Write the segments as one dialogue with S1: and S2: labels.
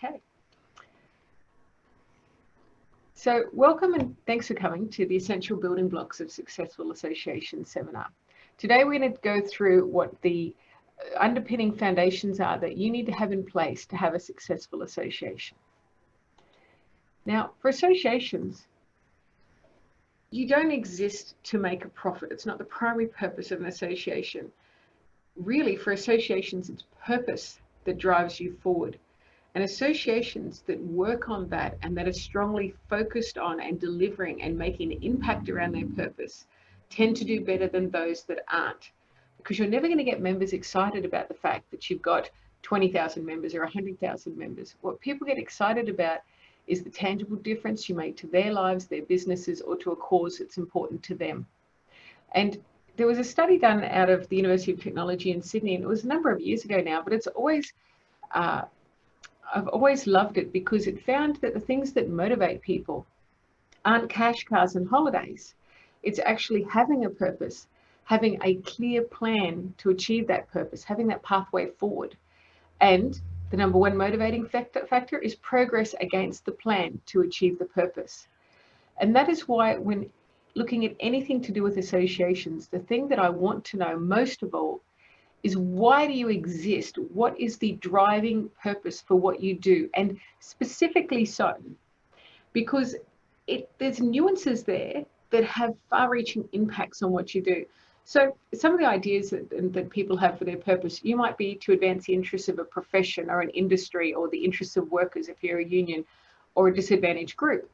S1: Okay. So welcome and thanks for coming to the Essential Building Blocks of Successful Association seminar. Today we're going to go through what the underpinning foundations are that you need to have in place to have a successful association. Now, for associations, you don't exist to make a profit. It's not the primary purpose of an association. Really, for associations, it's purpose that drives you forward. And associations that work on that and that are strongly focused on and delivering and making an impact around their purpose tend to do better than those that aren't. Because you're never going to get members excited about the fact that you've got 20,000 members or 100,000 members. What people get excited about is the tangible difference you make to their lives, their businesses, or to a cause that's important to them. And there was a study done out of the University of Technology in Sydney, and it was a number of years ago now, but it's always I've always loved it because it found that the things that motivate people aren't cash, cars, and holidays. It's actually having a purpose, having a clear plan to achieve that purpose, having that pathway forward. And the number one motivating factor is progress against the plan to achieve the purpose. And that is why when looking at anything to do with associations, the thing that I want to know most of all is why do you exist? What is the driving purpose for what you do? And specifically so, because there's nuances there that have far-reaching impacts on what you do. So some of the ideas that people have for their purpose, you might be to advance the interests of a profession or an industry or the interests of workers if you're a union or a disadvantaged group.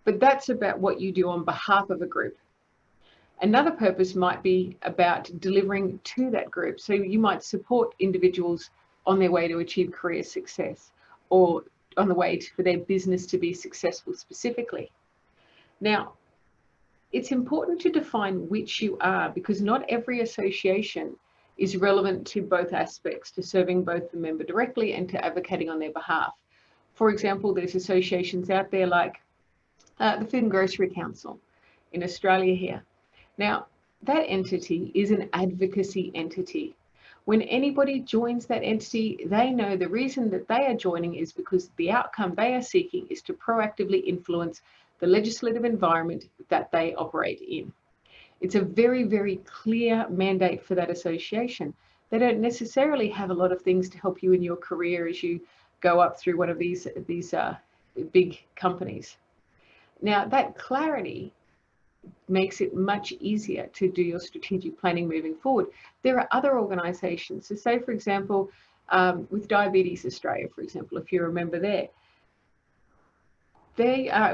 S1: But that's about what you do on behalf of a group. Another purpose might be about delivering to that group. So you might support individuals on their way to achieve career success or on the way for their business to be successful specifically. Now, it's important to define which you are because not every association is relevant to both aspects, to serving both the member directly and to advocating on their behalf. For example, there's associations out there like the Food and Grocery Council in Australia here. Now, that entity is an advocacy entity. When anybody joins that entity, they know the reason that they are joining is because the outcome they are seeking is to proactively influence the legislative environment that they operate in. It's a very, very clear mandate for that association. They don't necessarily have a lot of things to help you in your career as you go up through one of these big companies. Now, that clarity makes it much easier to do your strategic planning moving forward. There are other organisations. So say, for example, with Diabetes Australia, for example, if you remember there,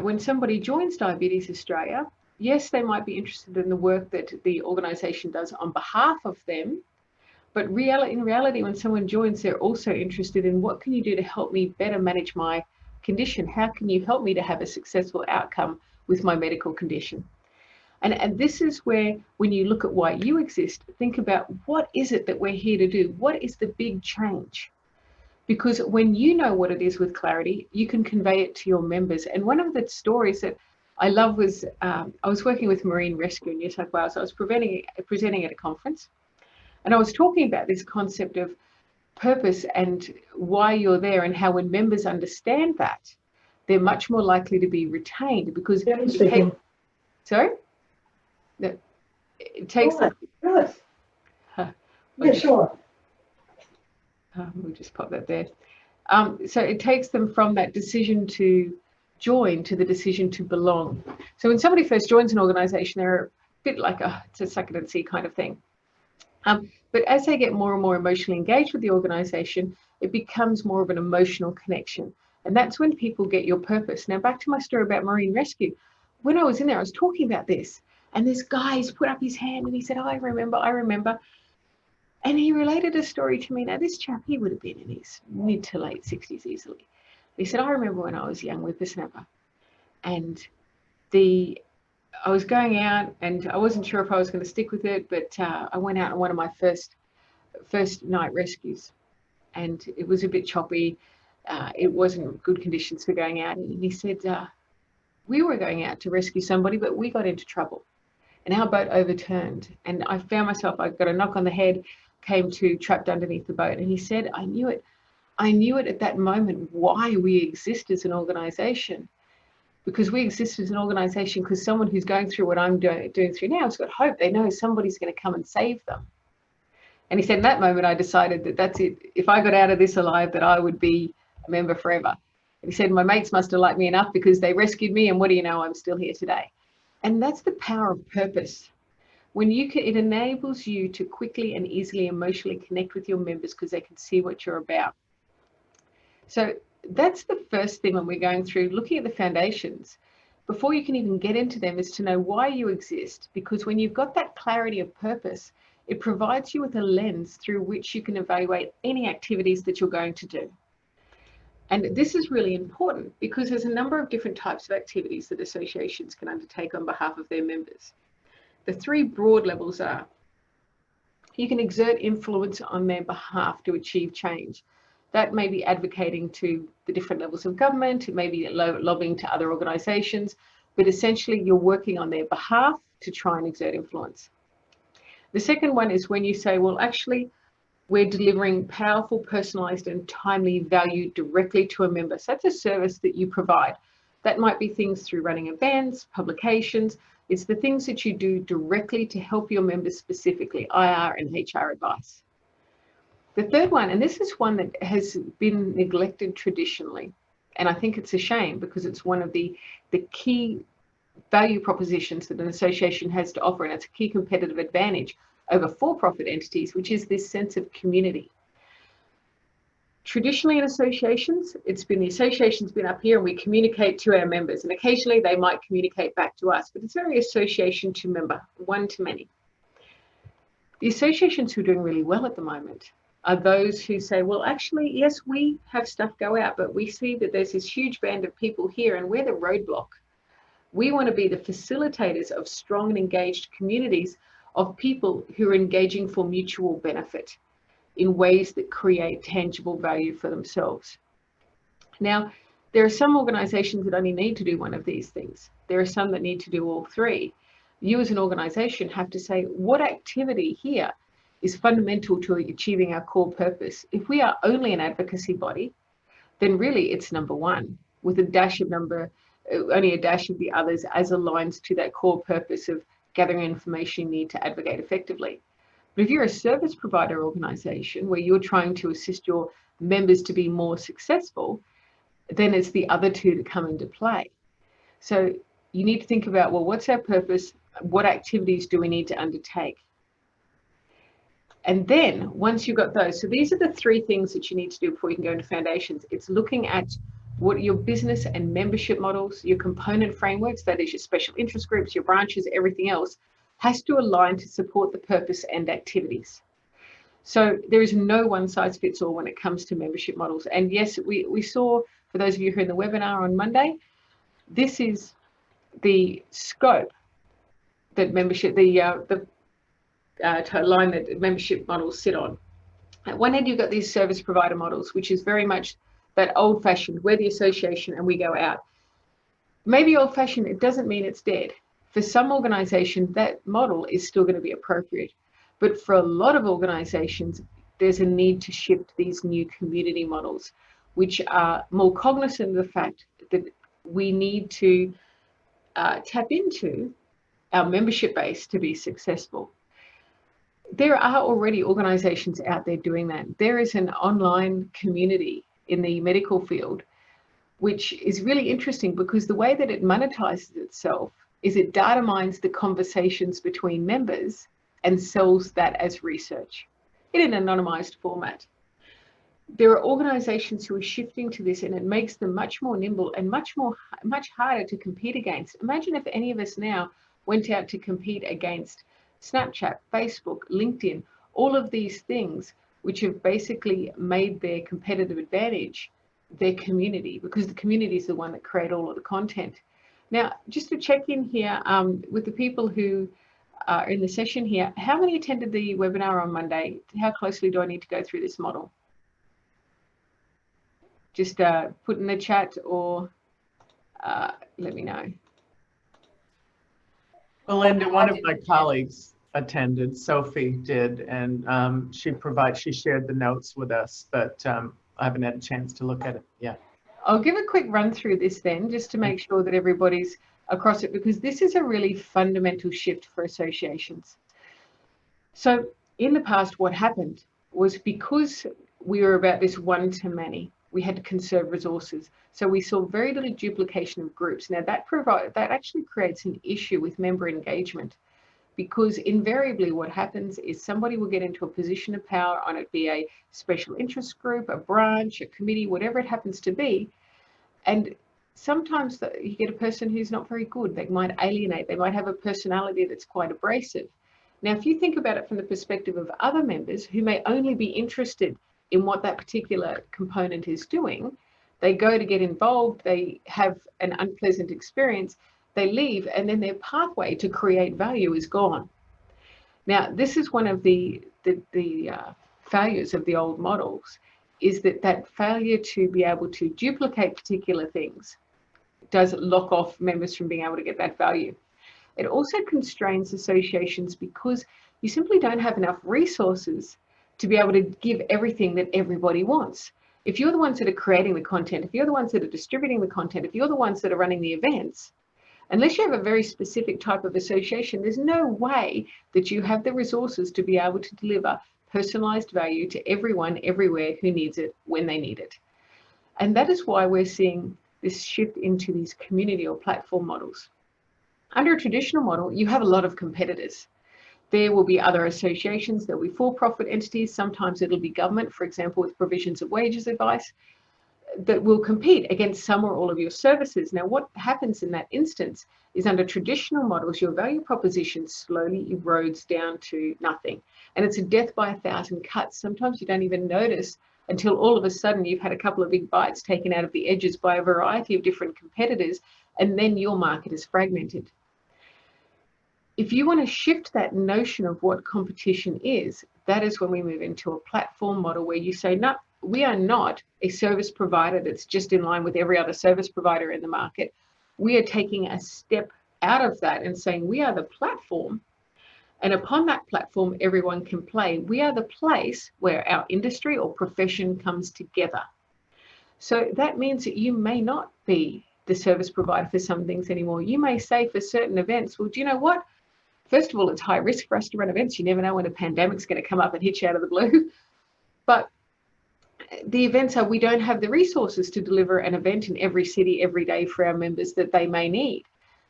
S1: when somebody joins Diabetes Australia, yes, they might be interested in the work that the organisation does on behalf of them, but in reality, when someone joins, they're also interested in what can you do to help me better manage my condition? How can you help me to have a successful outcome with my medical condition? And this is where, when you look at why you exist, think about what is it that we're here to do? What is the big change? Because when you know what it is with clarity, you can convey it to your members. And one of the stories that I love was, I was working with Marine Rescue in New South Wales. I was presenting at a conference, and I was talking about this concept of purpose and why you're there and how when members understand that, they're much more likely to be retained because sorry? That it takes them.
S2: Good. Yeah, sure.
S1: We'll just pop that there. So it takes them from that decision to join to the decision to belong. So when somebody first joins an organisation, they're a bit like it's a suck it and see kind of thing. But as they get more and more emotionally engaged with the organisation, it becomes more of an emotional connection. And that's when people get your purpose. Now, back to my story about Marine Rescue. When I was in there, I was talking about this. And this guy's put up his hand and he said, oh, I remember. And he related a story to me. Now, this chap, he would have been in his mid to late 60s easily. He said, I remember when I was young whippersnapper. And I was going out and I wasn't sure if I was going to stick with it, but I went out on one of my first night rescues. And it was a bit choppy. It wasn't good conditions for going out. And he said, we were going out to rescue somebody, but we got into trouble. And our boat overturned. And I found myself, I got a knock on the head, came to trapped underneath the boat. And he said, I knew it. I knew it at that moment why we exist as an organization. Because we exist as an organization because someone who's going through what I'm doing through now has got hope. They know somebody's going to come and save them. And he said, in that moment, I decided that that's it. If I got out of this alive, that I would be a member forever. And he said, my mates must have liked me enough because they rescued me. And what do you know? I'm still here today. And that's the power of purpose. When you can, it enables you to quickly and easily emotionally connect with your members because they can see what you're about. So that's the first thing when we're going through looking at the foundations. Before you can even get into them is to know why you exist, because when you've got that clarity of purpose, it provides you with a lens through which you can evaluate any activities that you're going to do. And this is really important because there's a number of different types of activities that associations can undertake on behalf of their members. The three broad levels are: you can exert influence on their behalf to achieve change. That may be advocating to the different levels of government, it may be lobbying to other organisations, but essentially you're working on their behalf to try and exert influence. The second one is when you say, well, actually, we're delivering powerful, personalised and timely value directly to a member. So that's a service that you provide. That might be things through running events, publications. It's the things that you do directly to help your members specifically, IR and HR advice. The third one, and this is one that has been neglected traditionally, and I think it's a shame because it's one of the key value propositions that an association has to offer, and it's a key competitive advantage over for-profit entities, which is this sense of community. Traditionally in associations, the association's been up here and we communicate to our members, and occasionally they might communicate back to us, but it's very association to member, one to many. The associations who are doing really well at the moment are those who say, well, actually, yes, we have stuff go out, but we see that there's this huge band of people here and we're the roadblock. We want to be the facilitators of strong and engaged communities of people who are engaging for mutual benefit in ways that create tangible value for themselves. Now, there are some organizations that only need to do one of these things. There are some that need to do all three. You as an organization have to say, what activity here is fundamental to achieving our core purpose? If we are only an advocacy body, then really it's number one, with a dash of only a dash of the others as aligns to that core purpose of gathering information you need to advocate effectively. But if you're a service provider organization where you're trying to assist your members to be more successful, then it's the other two that come into play. So you need to think about, well, what's our purpose? What activities do we need to undertake? And then once you've got those, so these are the three things that you need to do before you can go into foundations. It's looking at what your business and membership models, your component frameworks, that is your special interest groups, your branches, everything else, has to align to support the purpose and activities. So there is no one size fits all when it comes to membership models. And yes, we saw, for those of you who are in the webinar on Monday, this is the scope that membership, the line that membership models sit on. At one end, you've got these service provider models, which is very much that old-fashioned, we're the association and we go out. Maybe old-fashioned, it doesn't mean it's dead. For some organizations, that model is still going to be appropriate. But for a lot of organizations, there's a need to shift these new community models, which are more cognizant of the fact that we need to tap into our membership base to be successful. There are already organizations out there doing that. There is an online community in the medical field, which is really interesting because the way that it monetizes itself is it data mines the conversations between members and sells that as research in an anonymized format. There are organizations who are shifting to this, and it makes them much more nimble and much harder to compete against. Imagine if any of us now went out to compete against Snapchat, Facebook, LinkedIn, all of these things which have basically made their competitive advantage their community, because the community is the one that create all of the content. Now, just to check in here with the people who are in the session here, how many attended the webinar on Monday? How closely do I need to go through this model? Just put in the chat or let me know.
S3: Belinda, one of my colleagues attended, Sophie did, and she shared the notes with us, but I haven't had a chance to look at it. Yeah.
S1: I'll give a quick run through this then, just to make sure that everybody's across it, because this is a really fundamental shift for associations. So in the past, what happened was, because we were about this one-to-many, we had to conserve resources. So we saw very little duplication of groups. Now that actually creates an issue with member engagement, because invariably what happens is somebody will get into a position of power, on it be a special interest group, a branch, a committee, whatever it happens to be. And sometimes you get a person who's not very good. They might alienate. They might have a personality that's quite abrasive. Now, if you think about it from the perspective of other members who may only be interested in what that particular component is doing, they go to get involved, they have an unpleasant experience, they leave, and then their pathway to create value is gone. Now, this is one of the failures of the old models, is that failure to be able to duplicate particular things does lock off members from being able to get that value. It also constrains associations because you simply don't have enough resources to be able to give everything that everybody wants. If you're the ones that are creating the content, if you're the ones that are distributing the content, if you're the ones that are running the events, unless you have a very specific type of association, there's no way that you have the resources to be able to deliver personalized value to everyone, everywhere who needs it, when they need it. And that is why we're seeing this shift into these community or platform models. Under a traditional model, you have a lot of competitors. There will be other associations, there will be for-profit entities, sometimes it'll be government, for example, with provisions of wages advice, that will compete against some or all of your services. Now, what happens in that instance is, under traditional models, your value proposition slowly erodes down to nothing. And it's a death by 1,000 cuts. Sometimes you don't even notice until all of a sudden you've had a couple of big bites taken out of the edges by a variety of different competitors, and then your market is fragmented. If you want to shift that notion of what competition is, that is when we move into a platform model where you say, no, we are not a service provider that's just in line with every other service provider in the market. We are taking a step out of that and saying we are the platform, and upon that platform, everyone can play. We are the place where our industry or profession comes together. So that means that you may not be the service provider for some things anymore. You may say for certain events, well, do you know what? First of all, it's high risk for us to run events. You never know when a pandemic's going to come up and hit you out of the blue. But the events are, we don't have the resources to deliver an event in every city every day for our members that they may need.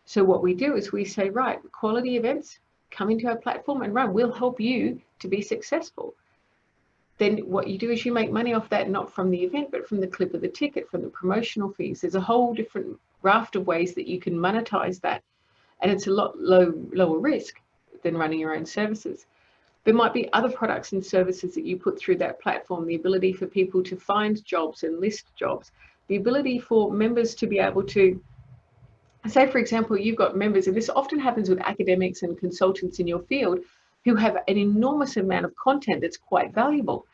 S1: So what we do is we say, right, quality events, come into our platform and run. We'll help you to be successful. Then what you do is you make money off that, not from the event, but from the clip of the ticket, from the promotional fees. There's a whole different raft of ways that you can monetize that. And it's a lot lower risk than running your own services. There might be other products and services that you put through that platform, the ability for people to find jobs and list jobs, the ability for members to be able to, say, for example, you've got members, and this often happens with academics and consultants in your field, who have an enormous amount of content that's quite valuable.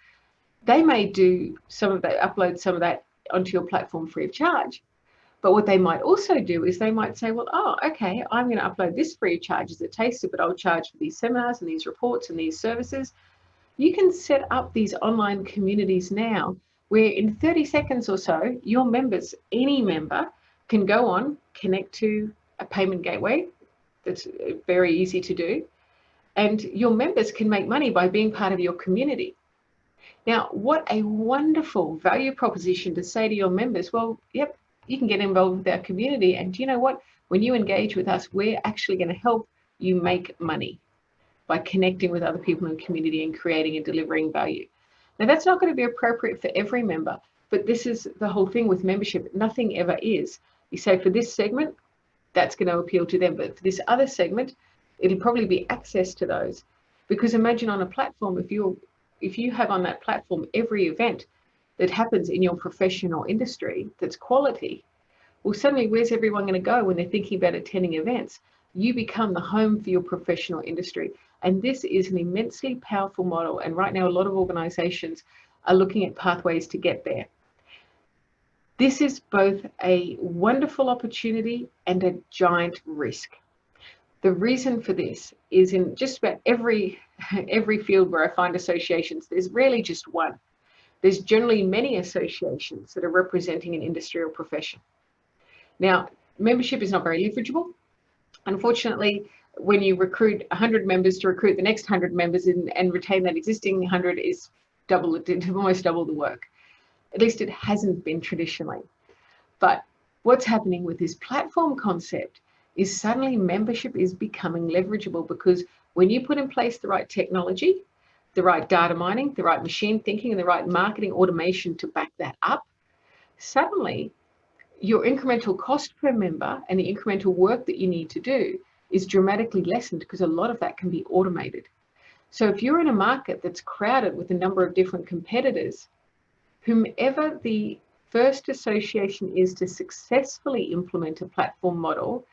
S1: They may do some of that, upload some of that onto your platform free of charge. But what they might also do is they might say, well, oh, okay, I'm going to upload this free of charge as a taster, but I'll charge for these seminars and these reports and these services. You can set up these online communities now where in 30 seconds or so, your members, any member, can go on, connect to a payment gateway that's very easy to do, and your members can make money by being part of your community. Now, what a wonderful value proposition to say to your members, well, yep, you can get involved with our community, and do you know what? When you engage with us, we're actually going to help you make money by connecting with other people in the community and creating and delivering value. Now, that's not going to be appropriate for every member, but this is the whole thing with membership. Nothing ever is. You say for this segment, that's going to appeal to them, but for this other segment, it'll probably be access to those. Because imagine on a platform, if you have on that platform every event that happens in your profession or industry that's quality, well, suddenly where's everyone going to go when they're thinking about attending events? You become the home for your professional industry. And this is an immensely powerful model. And right now, a lot of organizations are looking at pathways to get there. This is both a wonderful opportunity and a giant risk. The reason for this is in just about every field where I find associations, there's rarely just one. there's generally many associations that are representing an industry or profession. Now, membership is not very leverageable. Unfortunately, when you recruit 100 members to recruit the next 100 members and retain that existing 100 is almost double the work. At least it hasn't been traditionally. But what's happening with this platform concept is suddenly membership is becoming leverageable, because when you put in place the right technology, the right data mining, the right machine thinking, and the right marketing automation to back that up, suddenly your incremental cost per member and the incremental work that you need to do is dramatically lessened, because a lot of that can be automated. So if you're in a market that's crowded with a number of different competitors, whomever the first association is to successfully implement a platform model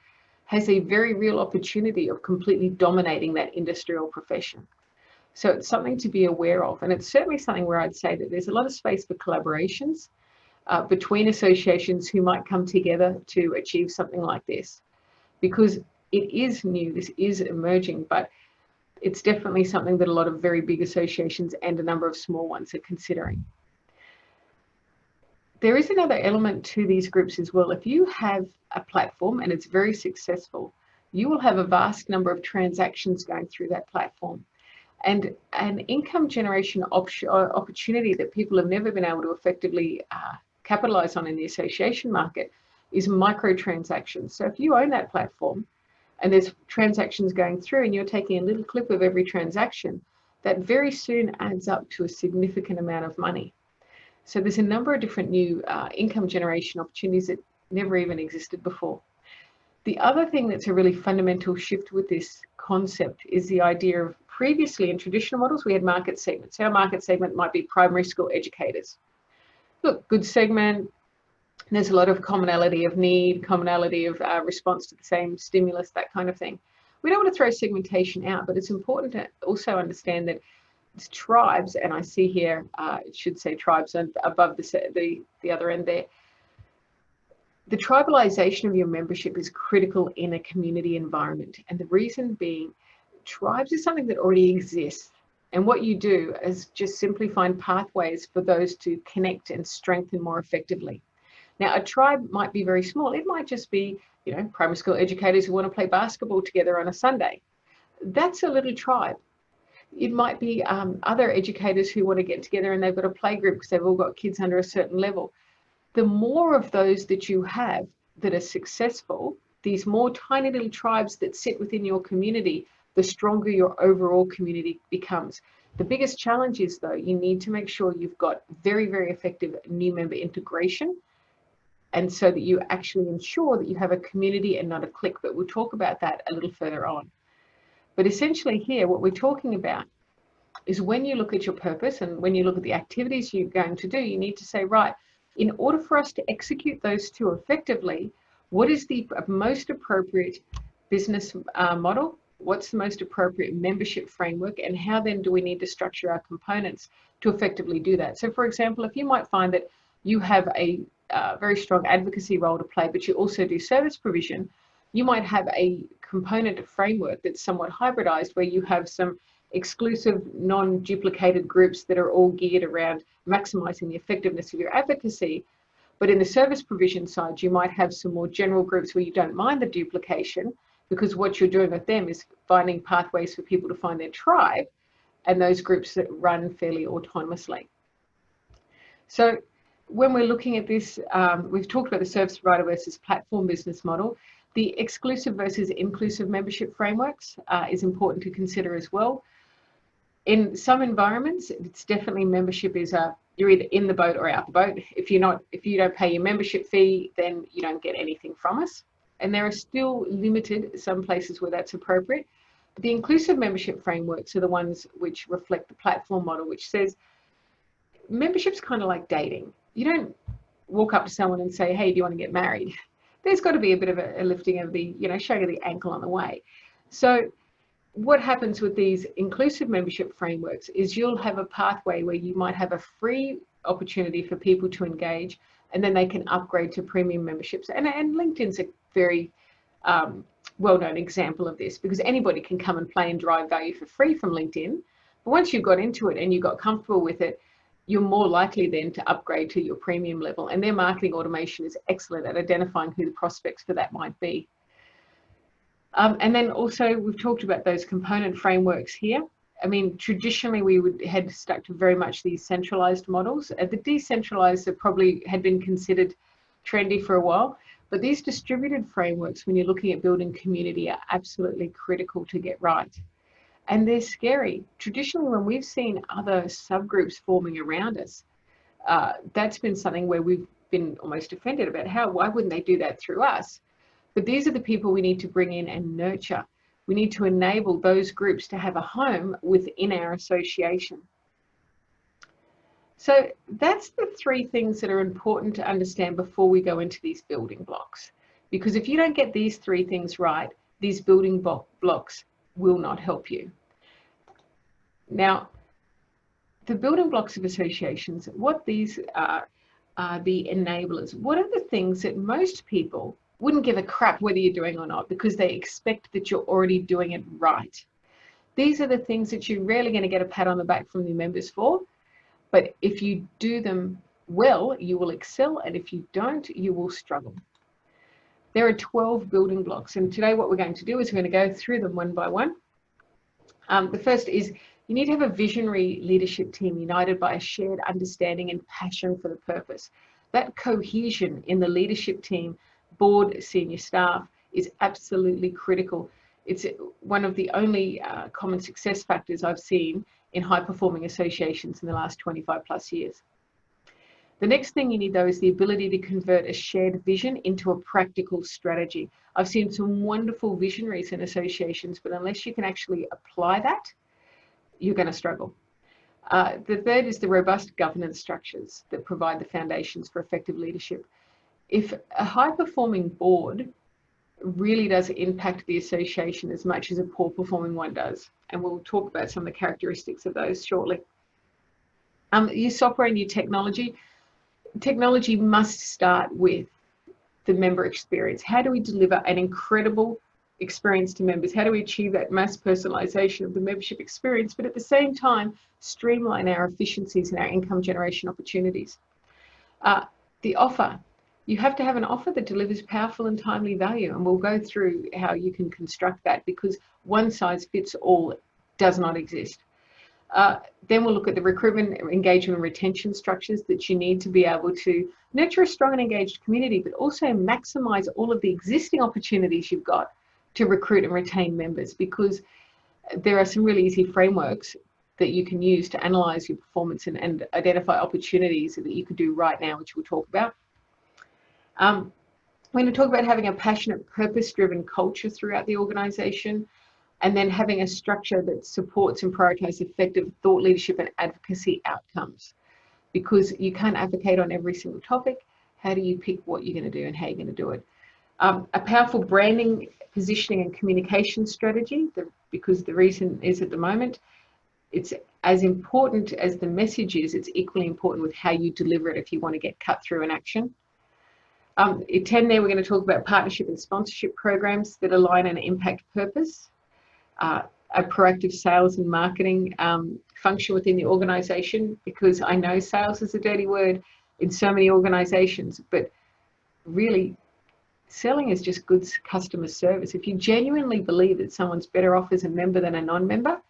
S1: has a very real opportunity of completely dominating that industry or profession. So it's something to be aware of. And it's certainly something where I'd say that there's a lot of space for collaborations between associations who might come together to achieve something like this, because it is new, this is emerging, but it's definitely something that a lot of very big associations and a number of small ones are considering. There is another element to these groups as well. If you have a platform and it's very successful, you will have a vast number of transactions going through that platform. And an income generation opportunity that people have never been able to effectively capitalize on in the association market is microtransactions. So if you own that platform and there's transactions going through and you're taking a little clip of every transaction, that very soon adds up to a significant amount of money. So there's a number of different new income generation opportunities that never even existed before. The other thing that's a really fundamental shift with this concept is the idea of, previously in traditional models, we had market segments. Our market segment might be primary school educators. Look, good segment. There's a lot of commonality of need, commonality of response to the same stimulus, that kind of thing. We don't want to throw segmentation out, but it's important to also understand that it's tribes, and I see here, it should say tribes above the other end there. The tribalization of your membership is critical in a community environment. And the reason being, tribes is something that already exists. And what you do is just simply find pathways for those to connect and strengthen more effectively. Now, a tribe might be very small. It might just be, primary school educators who want to play basketball together on a Sunday. That's a little tribe. It might be other educators who want to get together and they've got a play group because they've all got kids under a certain level. The more of those that you have that are successful, these more tiny little tribes that sit within your community, the stronger your overall community becomes. The biggest challenge is, though, you need to make sure you've got very, very effective new member integration, and so that you actually ensure that you have a community and not a clique. But we'll talk about that a little further on. But essentially here, what we're talking about is when you look at your purpose and when you look at the activities you're going to do, you need to say, right, in order for us to execute those two effectively, what is the most appropriate business model? What's the most appropriate membership framework? And how then do we need to structure our components to effectively do that? So for example, if you might find that you have a very strong advocacy role to play, but you also do service provision, you might have a component framework that's somewhat hybridized, where you have some exclusive, non-duplicated groups that are all geared around maximizing the effectiveness of your advocacy. But in the service provision side, you might have some more general groups where you don't mind the duplication, because what you're doing with them is finding pathways for people to find their tribe, and those groups that run fairly autonomously. So when we're looking at this, we've talked about the service provider versus platform business model. The exclusive versus inclusive membership frameworks is important to consider as well. In some environments, it's definitely membership is you're either in the boat or out the boat. If you don't pay your membership fee, then you don't get anything from us. And there are still limited some places where that's appropriate. But the inclusive membership frameworks are the ones which reflect the platform model, which says membership's kind of like dating. You don't walk up to someone and say, hey, do you want to get married? There's got to be a bit of a lifting of the, showing of the ankle on the way. So what happens with these inclusive membership frameworks is you'll have a pathway where you might have a free opportunity for people to engage, and then they can upgrade to premium memberships. And LinkedIn's a very well-known example of this, because anybody can come and play and drive value for free from LinkedIn. But once you've got into it and you got comfortable with it, you're more likely then to upgrade to your premium level. And their marketing automation is excellent at identifying who the prospects for that might be. And then also we've talked about those component frameworks here. I mean, traditionally we had stuck to very much these centralized models. The decentralized probably had been considered trendy for a while, but these distributed frameworks, when you're looking at building community, are absolutely critical to get right. And they're scary. Traditionally, when we've seen other subgroups forming around us, that's been something where we've been almost offended about why wouldn't they do that through us? But these are the people we need to bring in and nurture. We need to enable those groups to have a home within our association. So that's the three things that are important to understand before we go into these building blocks. Because if you don't get these three things right, these building blocks will not help you. Now, the building blocks of associations, what these are the enablers. What are the things that most people wouldn't give a crap whether you're doing or not, because they expect that you're already doing it right? These are the things that you're rarely going to get a pat on the back from your members for, but if you do them well, you will excel, and if you don't, you will struggle. There are 12 building blocks, and today what we're going to do is we're going to go through them one by one. The first is you need to have a visionary leadership team united by a shared understanding and passion for the purpose. That cohesion in the leadership team, board, senior staff, is absolutely critical. It's one of the only common success factors I've seen in high-performing associations in the last 25 plus years. The next thing you need, though, is the ability to convert a shared vision into a practical strategy. I've seen some wonderful visionaries in associations, but unless you can actually apply that, you're going to struggle. The third is the robust governance structures that provide the foundations for effective leadership. If a high-performing board really does impact the association as much as a poor-performing one does, and we'll talk about some of the characteristics of those shortly. Your software and your technology. Technology must start with the member experience. How do we deliver an incredible experience to members? How do we achieve that mass personalization of the membership experience, but at the same time streamline our efficiencies and our income generation opportunities? The offer. You have to have an offer that delivers powerful and timely value, and we'll go through how you can construct that, because one size fits all does not exist. Then we'll look at the recruitment, engagement, and retention structures that you need to be able to nurture a strong and engaged community, but also maximize all of the existing opportunities you've got to recruit and retain members, because there are some really easy frameworks that you can use to analyze your performance and identify opportunities that you could do right now, which we'll talk about. We're going to talk about having a passionate, purpose-driven culture throughout the organization, and then having a structure that supports and prioritizes effective thought leadership and advocacy outcomes, because you can't advocate on every single topic. How do you pick what you're going to do and how you're going to do it? A powerful branding, positioning, and communication strategy, because the reason is at the moment, it's as important as the message is, it's equally important with how you deliver it if you want to get cut through in action. At 10 there, we're going to talk about partnership and sponsorship programs that align and impact purpose. A proactive sales and marketing function within the organization, because I know sales is a dirty word in so many organizations, but really selling is just good customer service. If you genuinely believe that someone's better off as a member than a non-member,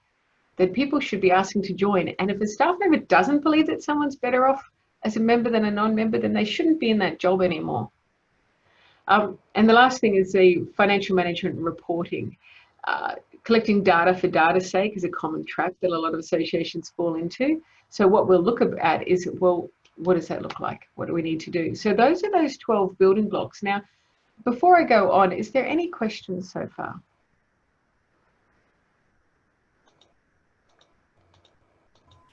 S1: then people should be asking to join. And if a staff member doesn't believe that someone's better off as a member than a non-member, then they shouldn't be in that job anymore. And the last thing is the financial management and reporting. Collecting data for data's sake is a common trap that a lot of associations fall into. So what we'll look at is, well, what does that look like? What do we need to do? So those are those 12 building blocks. Now, before I go on, is there any questions so far?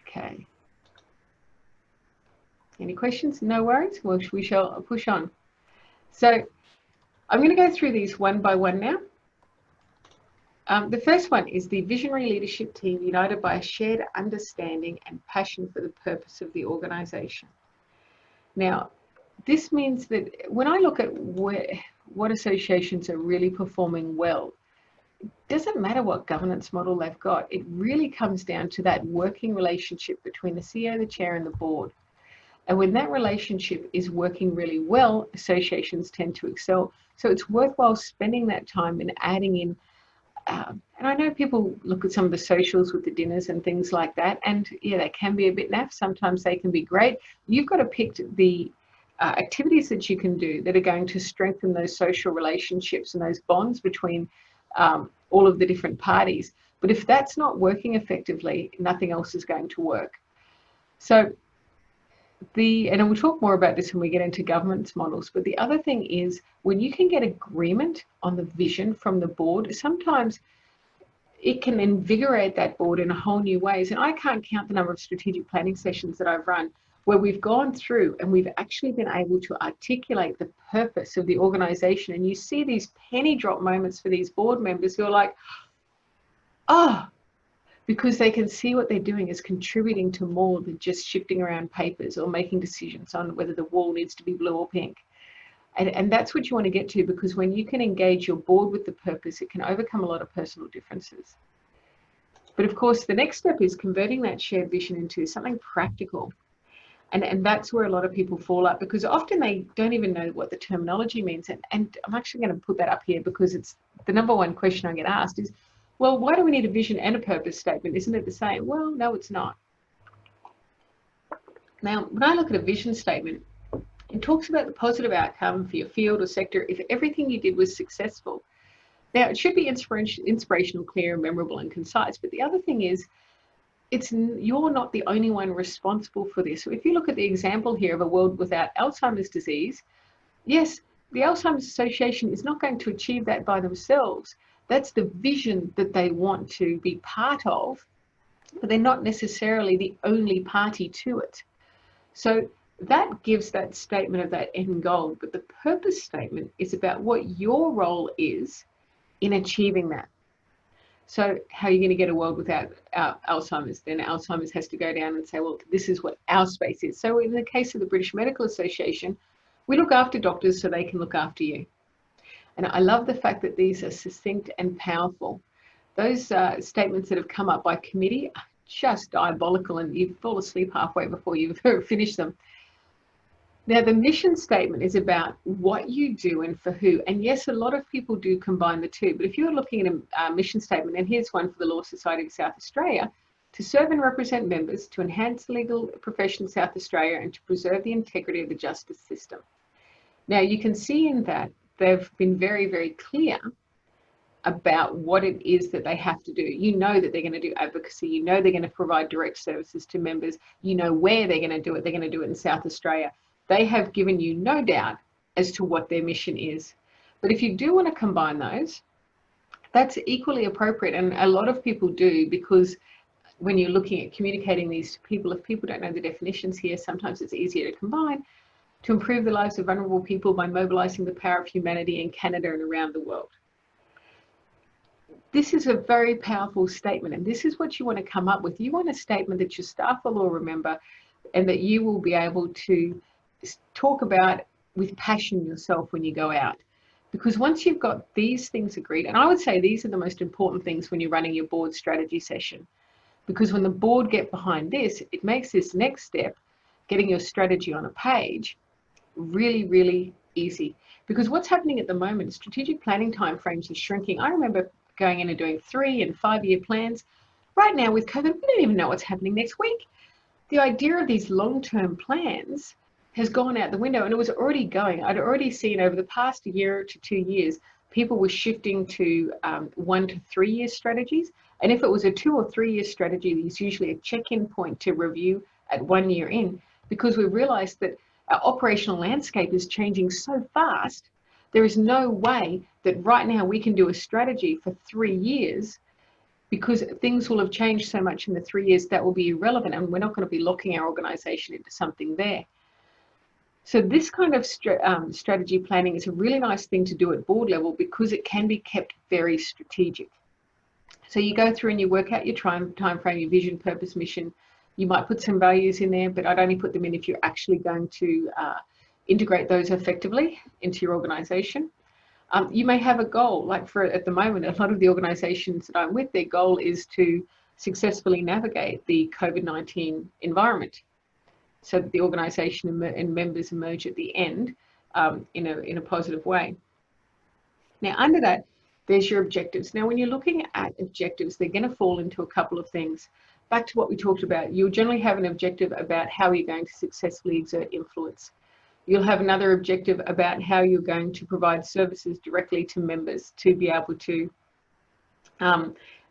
S1: Okay. Any questions? No worries. Well, we shall push on. So I'm going to go through these one by one now. The first one is the visionary leadership team united by a shared understanding and passion for the purpose of the organization. Now, this means that when I look at what associations are really performing well, doesn't matter what governance model they've got. It really comes down to that working relationship between the CEO, the chair, and the board. And when that relationship is working really well, associations tend to excel. So it's worthwhile spending that time and adding in. And I know people look at some of the socials with the dinners and things like that, and yeah, they can be a bit naff. Sometimes they can be great. You've got to pick the activities that you can do that are going to strengthen those social relationships and those bonds between all of the different parties. But if that's not working effectively, nothing else is going to work. So and we'll talk more about this when we get into governance models, but the other thing is when you can get agreement on the vision from the board, sometimes it can invigorate that board in a whole new ways. And I can't count the number of strategic planning sessions that I've run where we've gone through and we've actually been able to articulate the purpose of the organization. And you see these penny drop moments for these board members who are like, oh, because they can see what they're doing is contributing to more than just shifting around papers or making decisions on whether the wall needs to be blue or pink. And that's what you want to get to, because when you can engage your board with the purpose, it can overcome a lot of personal differences. But of course, the next step is converting that shared vision into something practical. And that's where a lot of people fall up, because often they don't even know what the terminology means. And I'm actually going to put that up here because it's the number one question I get asked is, well, why do we need a vision and a purpose statement? Isn't it the same? Well, no, it's not. Now, when I look at a vision statement, it talks about the positive outcome for your field or sector if everything you did was successful. Now, it should be inspirational, clear, memorable, and concise. But the other thing is, you're not the only one responsible for this. So if you look at the example here of a world without Alzheimer's disease, yes, the Alzheimer's Association is not going to achieve that by themselves. That's the vision that they want to be part of, but they're not necessarily the only party to it. So that gives that statement of that end goal, but the purpose statement is about what your role is in achieving that. So how are you going to get a world without Alzheimer's? Then Alzheimer's has to go down and say, well, this is what our space is. So in the case of the British Medical Association, we look after doctors so they can look after you. And I love the fact that these are succinct and powerful. Those statements that have come up by committee are just diabolical, and you fall asleep halfway before you've finished them. Now, the mission statement is about what you do and for who. And yes, a lot of people do combine the two. But if you're looking at a mission statement, and here's one for the Law Society of South Australia, to serve and represent members, to enhance the legal profession in South Australia, and to preserve the integrity of the justice system. Now, you can see in that they've been very, very clear about what it is that they have to do. You know that they're going to do advocacy. You know they're going to provide direct services to members. You know where they're going to do it. They're going to do it in South Australia. They have given you no doubt as to what their mission is. But if you do want to combine those, that's equally appropriate. And a lot of people do, because when you're looking at communicating these to people, if people don't know the definitions here, sometimes it's easier to combine. To improve the lives of vulnerable people by mobilizing the power of humanity in Canada and around the world. This is a very powerful statement, and this is what you want to come up with. You want a statement that your staff will all remember and that you will be able to talk about with passion yourself when you go out. Because once you've got these things agreed, and I would say these are the most important things when you're running your board strategy session, because when the board get behind this, it makes this next step, getting your strategy on a page, really, really easy. Because what's happening at the moment, strategic planning timeframes are shrinking. I remember going in and doing 3 and 5 year plans. Right now with COVID, we don't even know what's happening next week. The idea of these long-term plans has gone out the window, and it was already going. I'd already seen over the past year to 2 years, people were shifting to 1 to 3 year strategies. And if it was a 2 or 3 year strategy, there's usually a check-in point to review at 1 year in, because we realized that our operational landscape is changing so fast. There is no way that right now we can do a strategy for 3 years, because things will have changed so much in the 3 years that will be irrelevant, and we're not going to be locking our organization into something there. So this kind of strategy planning is a really nice thing to do at board level, because it can be kept very strategic. So you go through and you work out your time frame, your vision, purpose, mission. You might put some values in there, but I'd only put them in if you're actually going to integrate those effectively into your organization. You may have a goal, like for at the moment, a lot of the organisations that I'm with, their goal is to successfully navigate the COVID-19 environment, so that the organisation and members emerge at the end in a positive way. Now, under that, there's your objectives. Now, when you're looking at objectives, they're going to fall into a couple of things. Back to what we talked about, you'll generally have an objective about how you're going to successfully exert influence. You'll have another objective about how you're going to provide services directly to members to be able to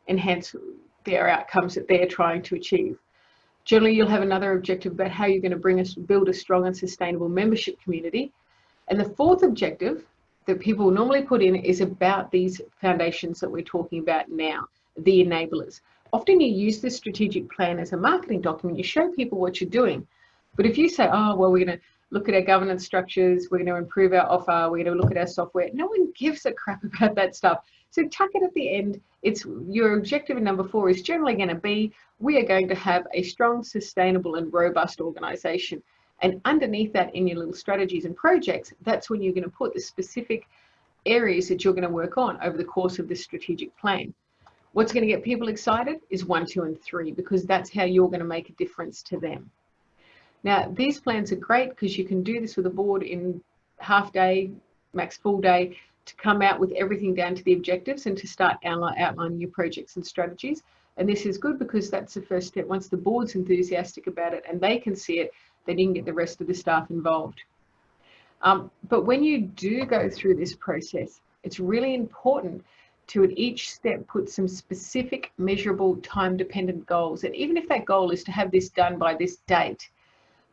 S1: enhance their outcomes that they're trying to achieve. Generally, you'll have another objective about how you're going to build a strong and sustainable membership community. And the fourth objective that people normally put in is about these foundations that we're talking about now, the enablers. Often you use this strategic plan as a marketing document. You show people what you're doing. But if you say, oh, well, we're going to look at our governance structures, we're going to improve our offer, we're going to look at our software, no one gives a crap about that stuff. So tuck it at the end. It's your objective in number 4 is generally going to be, we are going to have a strong, sustainable and robust organisation. And underneath that, in your little strategies and projects, that's when you're going to put the specific areas that you're going to work on over the course of this strategic plan. What's going to get people excited is 1, 2, and 3, because that's how you're going to make a difference to them. Now, these plans are great because you can do this with a board in half day, max full day, to come out with everything down to the objectives and to start outlining your projects and strategies. And this is good because that's the first step. Once the board's enthusiastic about it and they can see it, then you can get the rest of the staff involved. But when you do go through this process, it's really important to at each step put some specific, measurable, time-dependent goals. And even if that goal is to have this done by this date,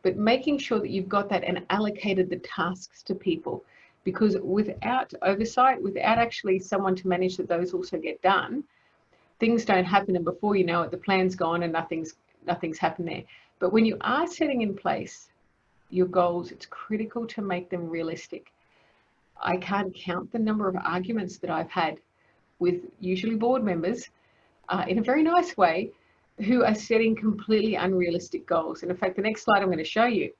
S1: but making sure that you've got that and allocated the tasks to people, because without oversight, without actually someone to manage that those also get done, things don't happen, and before you know it, the plan's gone and nothing's happened there. But when you are setting in place your goals, it's critical to make them realistic. I can't count the number of arguments that I've had with usually board members in a very nice way who are setting completely unrealistic goals. And in fact, the next slide I'm going to show you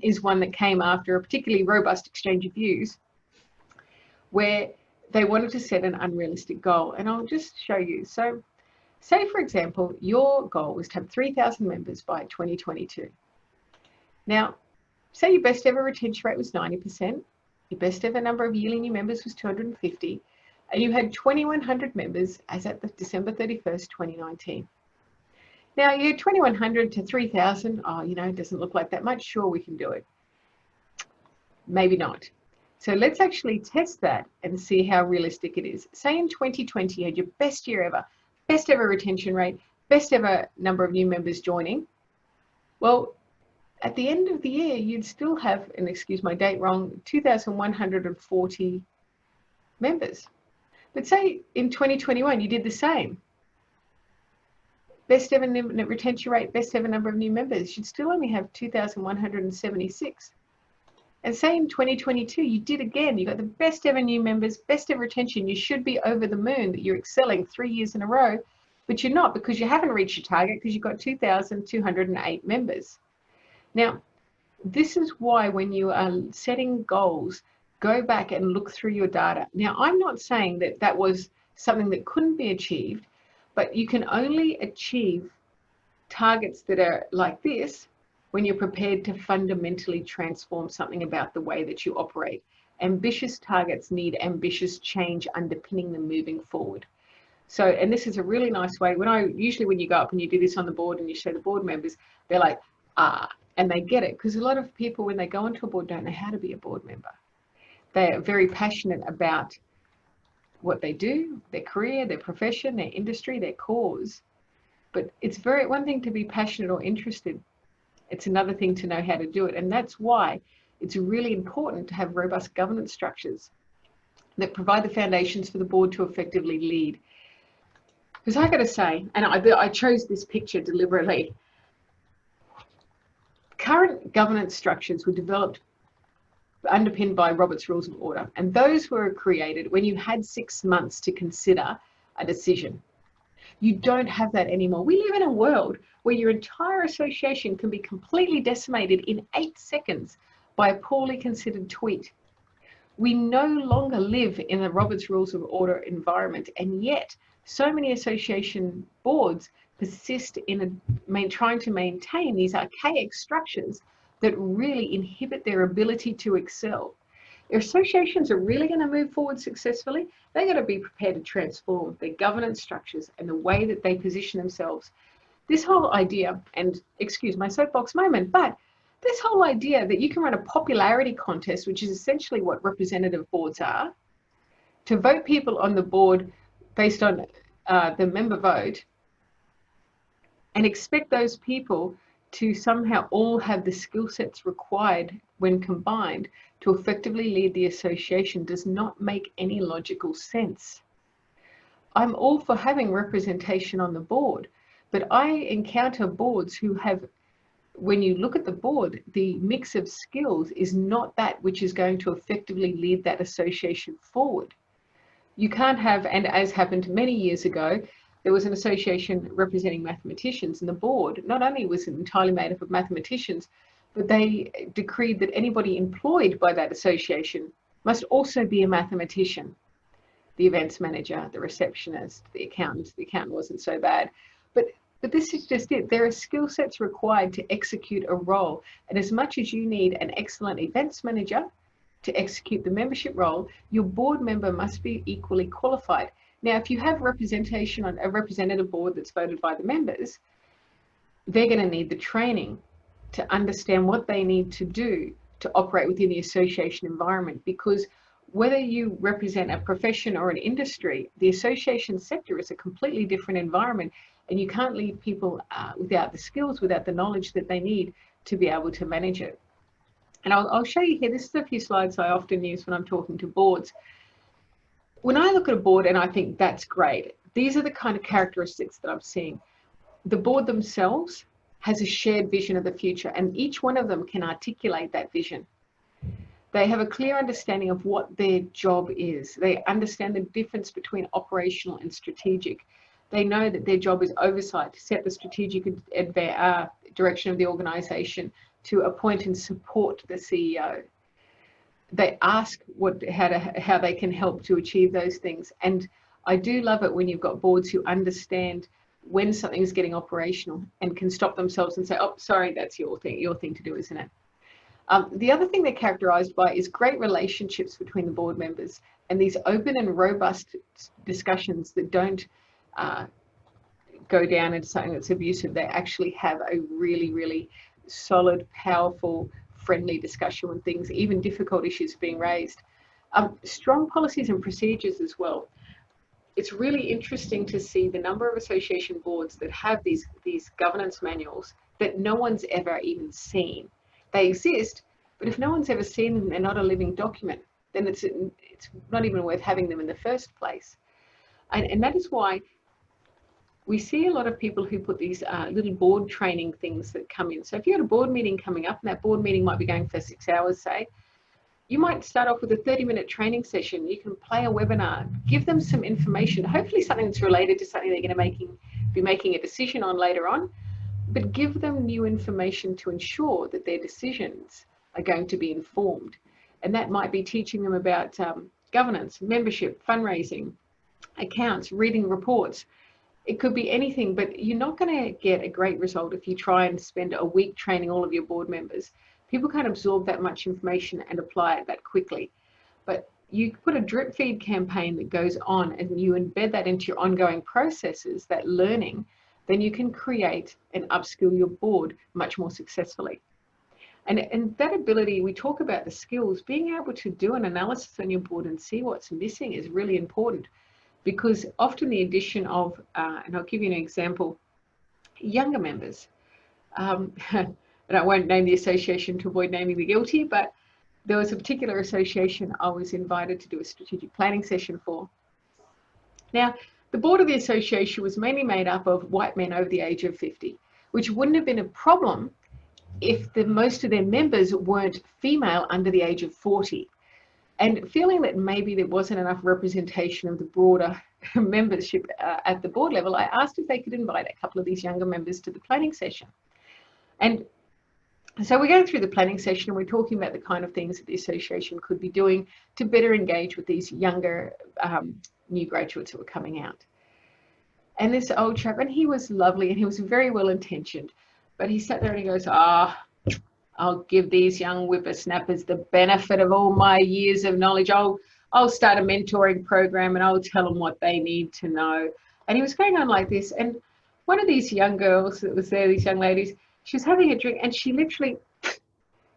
S1: is one that came after a particularly robust exchange of views where they wanted to set an unrealistic goal. And I'll just show you. So say, for example, your goal was to have 3,000 members by 2022. Now, say your best ever retention rate was 90%, your best ever number of yearly new members was 250, and you had 2,100 members as at the December 31st, 2019. Now, you're 2,100 to 3,000, oh, you know, it doesn't look like that much. Sure, we can do it. Maybe not. So let's actually test that and see how realistic it is. Say in 2020, you had your best year ever, best ever retention rate, best ever number of new members joining. Well, at the end of the year, you'd still have, and excuse my date wrong, 2,140 members. But say in 2021, you did the same. Best ever net retention rate, best ever number of new members, you'd still only have 2,176. And say in 2022, you did again, you got the best ever new members, best ever retention, you should be over the moon that you're excelling 3 years in a row, but you're not because you haven't reached your target because you've got 2,208 members. Now, this is why when you are setting goals, go back and look through your data. Now, I'm not saying that that was something that couldn't be achieved, but you can only achieve targets that are like this when you're prepared to fundamentally transform something about the way that you operate. Ambitious targets need ambitious change underpinning them moving forward. So, and this is a really nice way. Usually when you go up and you do this on the board and you show the board members, they're like, and they get it, because a lot of people, when they go onto a board, don't know how to be a board member. They're very passionate about what they do, their career, their profession, their industry, their cause. But it's one thing to be passionate or interested. It's another thing to know how to do it. And that's why it's really important to have robust governance structures that provide the foundations for the board to effectively lead. Because I got to say, and I chose this picture deliberately, current governance structures were developed underpinned by Robert's Rules of Order. And those were created when you had 6 months to consider a decision. You don't have that anymore. We live in a world where your entire association can be completely decimated in 8 seconds by a poorly considered tweet. We no longer live in the Robert's Rules of Order environment, and yet so many association boards persist in trying to maintain these archaic structures that really inhibit their ability to excel. If associations are really going to move forward successfully, they've got to be prepared to transform their governance structures and the way that they position themselves. This whole idea, and excuse my soapbox moment, but this whole idea that you can run a popularity contest, which is essentially what representative boards are, to vote people on the board based on the member vote, and expect those people to somehow all have the skill sets required when combined to effectively lead the association does not make any logical sense. I'm all for having representation on the board, but I encounter boards who have, when you look at the board, the mix of skills is not that which is going to effectively lead that association forward. You can't have, and as happened many years ago, there was an association representing mathematicians, and the board not only was entirely made up of mathematicians, but they decreed that anybody employed by that association must also be a mathematician. The events manager, the receptionist, the accountant wasn't so bad. But this is just it. There are skill sets required to execute a role. And as much as you need an excellent events manager to execute the membership role, your board member must be equally qualified. Now, if you have representation on a representative board that's voted by the members, they're going to need the training to understand what they need to do to operate within the association environment, because whether you represent a profession or an industry, the association sector is a completely different environment, and you can't leave people without the skills, without the knowledge that they need to be able to manage it. And I'll show you here, this is a few slides I often use when I'm talking to boards. When I look at a board and I think that's great, these are the kind of characteristics that I'm seeing. The board themselves has a shared vision of the future, and each one of them can articulate that vision. They have a clear understanding of what their job is. They understand the difference between operational and strategic. They know that their job is oversight, to set the strategic direction of the organisation, to appoint and support the CEO. They ask how they can help to achieve those things. And I do love it when you've got boards who understand when something is getting operational and can stop themselves and say, oh, sorry, that's your thing to do, isn't it? The other thing they're characterised by is great relationships between the board members, and these open and robust discussions that don't go down into something that's abusive. They actually have a really, really solid, powerful, friendly discussion when things, even difficult issues, are being raised. Strong policies and procedures as well. It's really interesting to see the number of association boards that have these governance manuals that no one's ever even seen. They exist, but if no one's ever seen them, they're not a living document, then it's not even worth having them in the first place. And that is why we see a lot of people who put these little board training things that come in. So if you had a board meeting coming up, and that board meeting might be going for 6 hours, say, you might start off with a 30-minute training session. You can play a webinar, give them some information, hopefully something that's related to something they're going to be making a decision on later on, but give them new information to ensure that their decisions are going to be informed. And that might be teaching them about governance, membership, fundraising, accounts, reading reports. It could be anything, but you're not going to get a great result if you try and spend a week training all of your board members. People can't absorb that much information and apply it that quickly. But you put a drip feed campaign that goes on and you embed that into your ongoing processes, that learning, then you can create and upskill your board much more successfully. And that ability, we talk about the skills, being able to do an analysis on your board and see what's missing is really important, because often the addition of, and I'll give you an example, younger members, and I won't name the association to avoid naming the guilty, but there was a particular association I was invited to do a strategic planning session for. Now, the board of the association was mainly made up of white men over the age of 50, which wouldn't have been a problem if most of their members weren't female under the age of 40. And feeling that maybe there wasn't enough representation of the broader membership at the board level, I asked if they could invite a couple of these younger members to the planning session. And So we're going through the planning session and we're talking about the kind of things that the association could be doing to better engage with these younger new graduates who are coming out. And this old chap, and he was lovely and he was very well intentioned, but he sat there and he goes, I'll give these young whippersnappers the benefit of all my years of knowledge. I'll start a mentoring program and I'll tell them what they need to know. And he was going on like this. And one of these young girls that was there, these young ladies, she was having a drink and she literally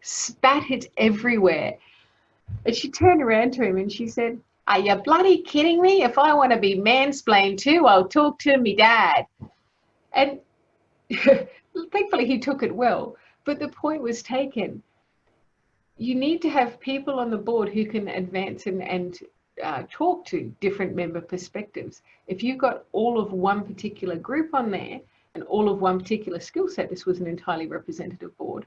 S1: spat it everywhere. And she turned around to him and she said, "Are you bloody kidding me? If I want to be mansplained too, I'll talk to me dad." And thankfully he took it well. But the point was taken. You need to have people on the board who can advance and talk to different member perspectives. If you've got all of one particular group on there and all of one particular skill set, this was an entirely representative board,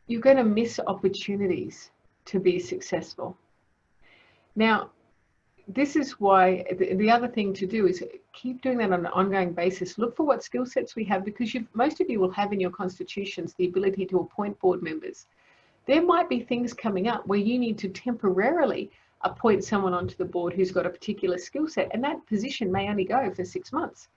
S1: you're going to miss opportunities to be successful. Now, this is why the other thing to do is keep doing that on an ongoing basis. Look for what skill sets we have, because most of you will have in your constitutions the ability to appoint board members. There might be things coming up where you need to temporarily appoint someone onto the board who's got a particular skill set, and that position may only go for 6 months.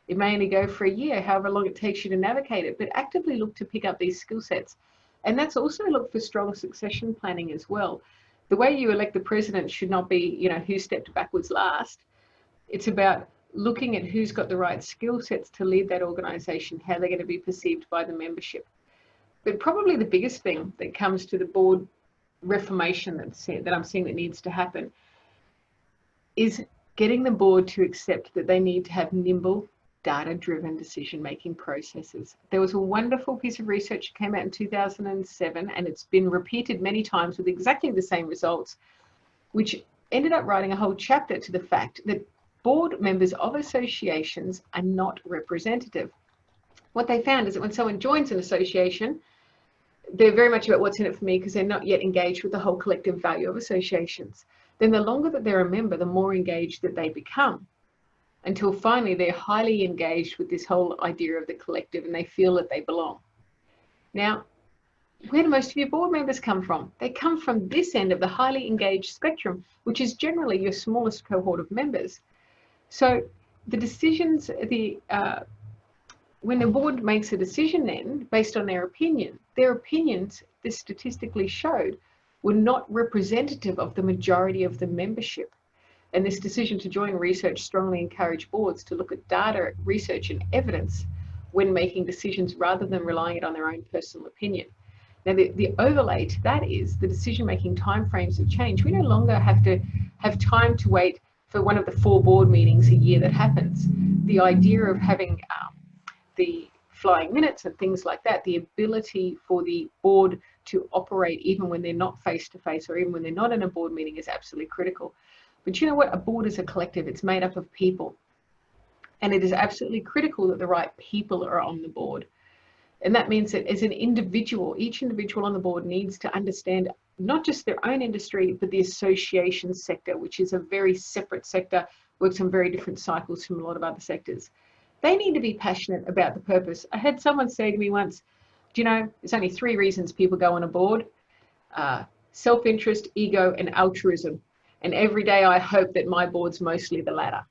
S1: It may only go for a year, however long it takes you to navigate it, but actively look to pick up these skill sets. And that's also look for strong succession planning as well. The way you elect the president should not be, who stepped backwards last. It's about looking at who's got the right skill sets to lead that organization, how they're going to be perceived by the membership. But probably the biggest thing that comes to the board reformation that I'm seeing that needs to happen is getting the board to accept that they need to have nimble, data-driven decision-making processes. There was a wonderful piece of research that came out in 2007, and it's been repeated many times with exactly the same results, which ended up writing a whole chapter to the fact that board members of associations are not representative. What they found is that when someone joins an association, they're very much about what's in it for me because they're not yet engaged with the whole collective value of associations. Then the longer that they're a member, the more engaged that they become, until finally they're highly engaged with this whole idea of the collective and they feel that they belong. Now, where do most of your board members come from? They come from this end of the highly engaged spectrum, which is generally your smallest cohort of members. So the decisions, when the board makes a decision then, based on their opinions, this statistically showed, were not representative of the majority of the membership. And this decision to join research strongly encouraged boards to look at data, research and evidence when making decisions rather than relying it on their own personal opinion. Now, the overlay to that is the decision-making timeframes have changed. We no longer have to have time to wait for one of the 4 board meetings a year that happens. The idea of having the flying minutes and things like that, the ability for the board to operate even when they're not face-to-face or even when they're not in a board meeting is absolutely critical. But you know what? A board is a collective. It's made up of people. And it is absolutely critical that the right people are on the board. And that means that as an individual, each individual on the board needs to understand not just their own industry, but the association sector, which is a very separate sector, works on very different cycles from a lot of other sectors. They need to be passionate about the purpose. I had someone say to me once, do you know, there's only 3 reasons people go on a board: self-interest, ego, and altruism. And every day I hope that my board's mostly the latter.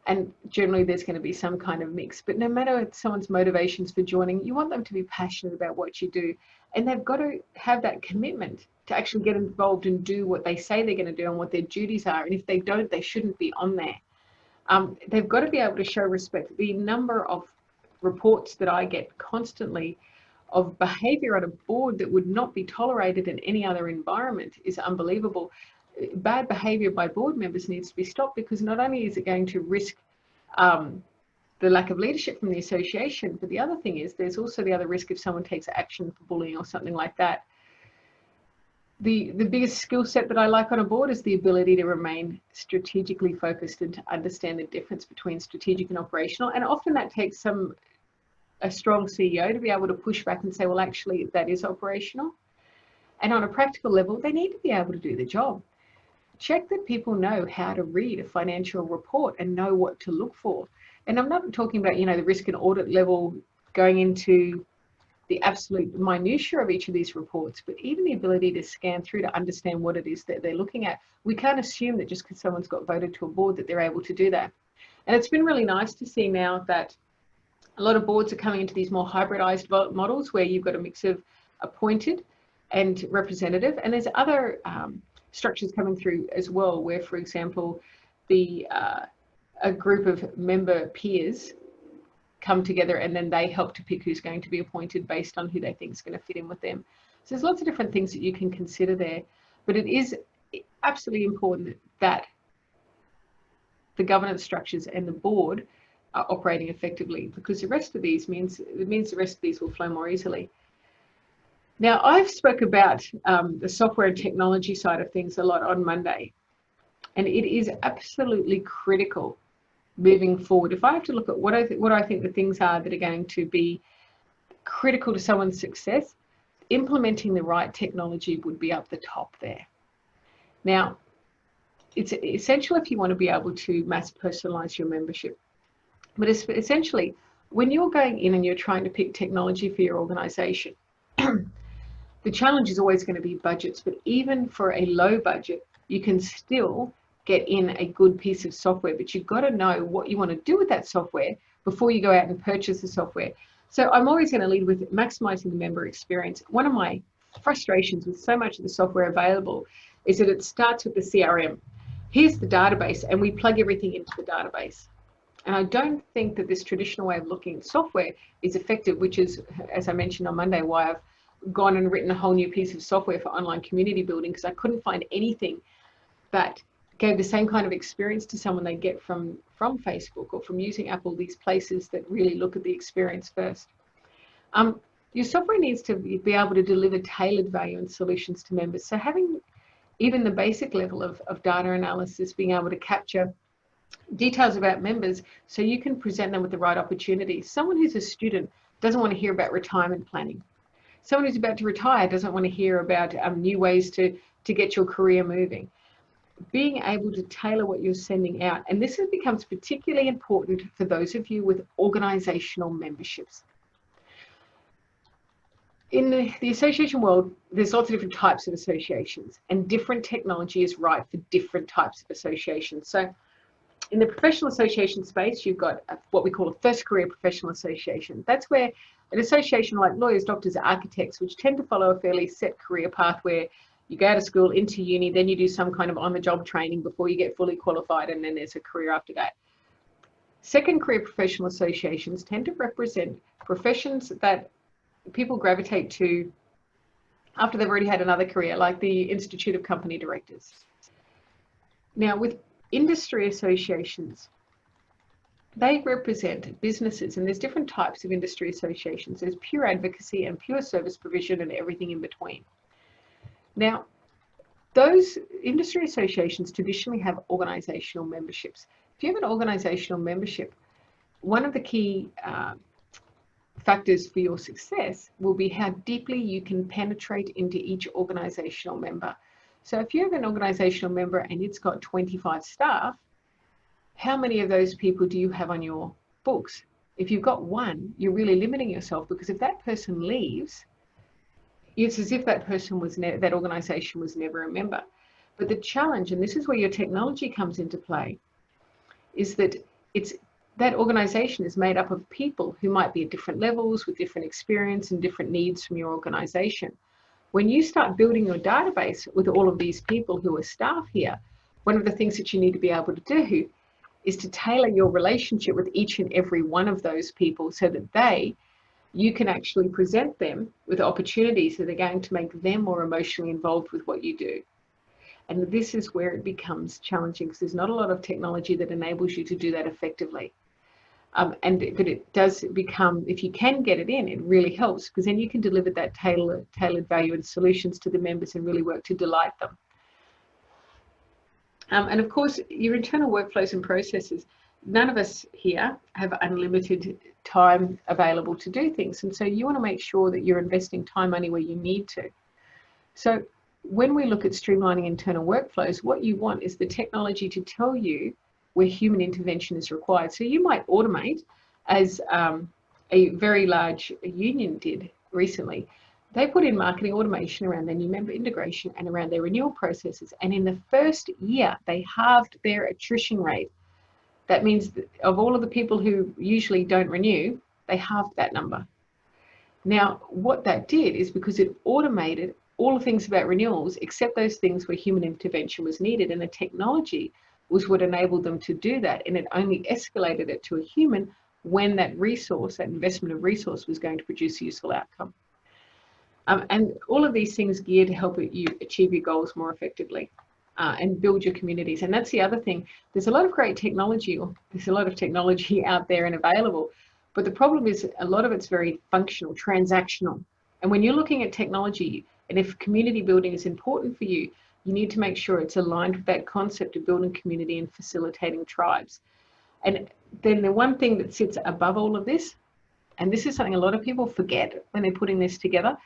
S1: And generally there's going to be some kind of mix. But no matter someone's motivations for joining, you want them to be passionate about what you do. And they've got to have that commitment to actually get involved and do what they say they're going to do and what their duties are. And if they don't, they shouldn't be on there. They've got to be able to show respect. The number of reports that I get constantly of behavior at a board that would not be tolerated in any other environment is unbelievable. Bad behavior by board members needs to be stopped, because not only is it going to risk the lack of leadership from the association, but the other thing is there's also the other risk if someone takes action for bullying or something like that. The biggest skill set that I like on a board is the ability to remain strategically focused and to understand the difference between strategic and operational. And often that takes a strong CEO to be able to push back and say, well, actually, that is operational. And on a practical level, they need to be able to do the job. Check that people know how to read a financial report and know what to look for. And I'm not talking about, the risk and audit level going into the absolute minutiae of each of these reports, but even the ability to scan through to understand what it is that they're looking at. We can't assume that just because someone's got voted to a board that they're able to do that. And it's been really nice to see now that a lot of boards are coming into these more hybridized models where you've got a mix of appointed and representative, and there's other structures coming through as well where, for example, a group of member peers come together and then they help to pick who's going to be appointed based on who they think is going to fit in with them. So there's lots of different things that you can consider there, but it is absolutely important that the governance structures and the board are operating effectively, because the rest of these means the rest of these will flow more easily. Now, I've spoke about the software and technology side of things a lot on Monday, and it is absolutely critical moving forward. If I have to look at what I think the things are that are going to be critical to someone's success, implementing the right technology would be up the top there. Now, it's essential if you want to be able to mass personalize your membership. But it's essentially, when you're going in and you're trying to pick technology for your organization, the challenge is always going to be budgets. But even for a low budget, you can still get in a good piece of software, but you've got to know what you want to do with that software before you go out and purchase the software. So I'm always going to lead with maximizing the member experience. One of my frustrations with so much of the software available is that it starts with the CRM. Here's the database, and we plug everything into the database. And I don't think that this traditional way of looking at software is effective, which is, as I mentioned on Monday, why I've gone and written a whole new piece of software for online community building, because I couldn't find anything that gave the same kind of experience to someone they get from Facebook or from using Apple, these places that really look at the experience first. Your software needs to be able to deliver tailored value and solutions to members. So having even the basic level of data analysis, being able to capture details about members so you can present them with the right opportunities. Someone who's a student doesn't want to hear about retirement planning. Someone who's about to retire doesn't want to hear about new ways to get your career moving. Being able to tailor what you're sending out, and this becomes particularly important for those of you with organizational memberships. In the association world, there's lots of different types of associations, and different technology is right for different types of associations. So in the professional association space, you've got what we call a first career professional association. That's where an association like lawyers, doctors, architects, which tend to follow a fairly set career path where you go out of school into uni, then you do some kind of on-the-job training before you get fully qualified, and then there's a career after that. Second career professional associations tend to represent professions that people gravitate to after they've already had another career, like the Institute of Company Directors. Now, with industry associations, they represent businesses, and there's different types of industry associations. There's pure advocacy and pure service provision and everything in between. Now, those industry associations traditionally have organizational memberships. If you have an organizational membership, one of the key factors for your success will be how deeply you can penetrate into each organizational member. So if you have an organizational member and it's got 25 staff, how many of those people do you have on your books? If you've got one, you're really limiting yourself, because if that person leaves, it's as if that person was that organization was never a member. But the challenge, and this is where your technology comes into play, is that that organization is made up of people who might be at different levels with different experience and different needs from your organization. When you start building your database with all of these people who are staff here, one of the things that you need to be able to do is to tailor your relationship with each and every one of those people so that you can actually present them with opportunities that are going to make them more emotionally involved with what you do. And this is where it becomes challenging, because there's not a lot of technology that enables you to do that effectively. But it does become, if you can get it in, it really helps, because then you can deliver that tailored value and solutions to the members and really work to delight them. And of course, your internal workflows and processes, none of us here have unlimited time available to do things. And so you want to make sure that you're investing time, money where you need to. So when we look at streamlining internal workflows, what you want is the technology to tell you where human intervention is required. So you might automate, as a very large union did recently, they put in marketing automation around their new member integration and around their renewal processes. And in the first year, they halved their attrition rate. That means that of all of the people who usually don't renew, they halved that number. Now, what that did is because it automated all the things about renewals, except those things where human intervention was needed. And the technology was what enabled them to do that. And it only escalated it to a human when that resource, that investment of resource, was going to produce a useful outcome. And all of these things geared to help you achieve your goals more effectively and build your communities. And that's the other thing. There's a lot of great technology, or there's a lot of technology out there and available, but the problem is a lot of it's very functional, transactional. And when you're looking at technology, and if community building is important for you, you need to make sure it's aligned with that concept of building community and facilitating tribes. And then the one thing that sits above all of this, and this is something a lot of people forget when they're putting this together,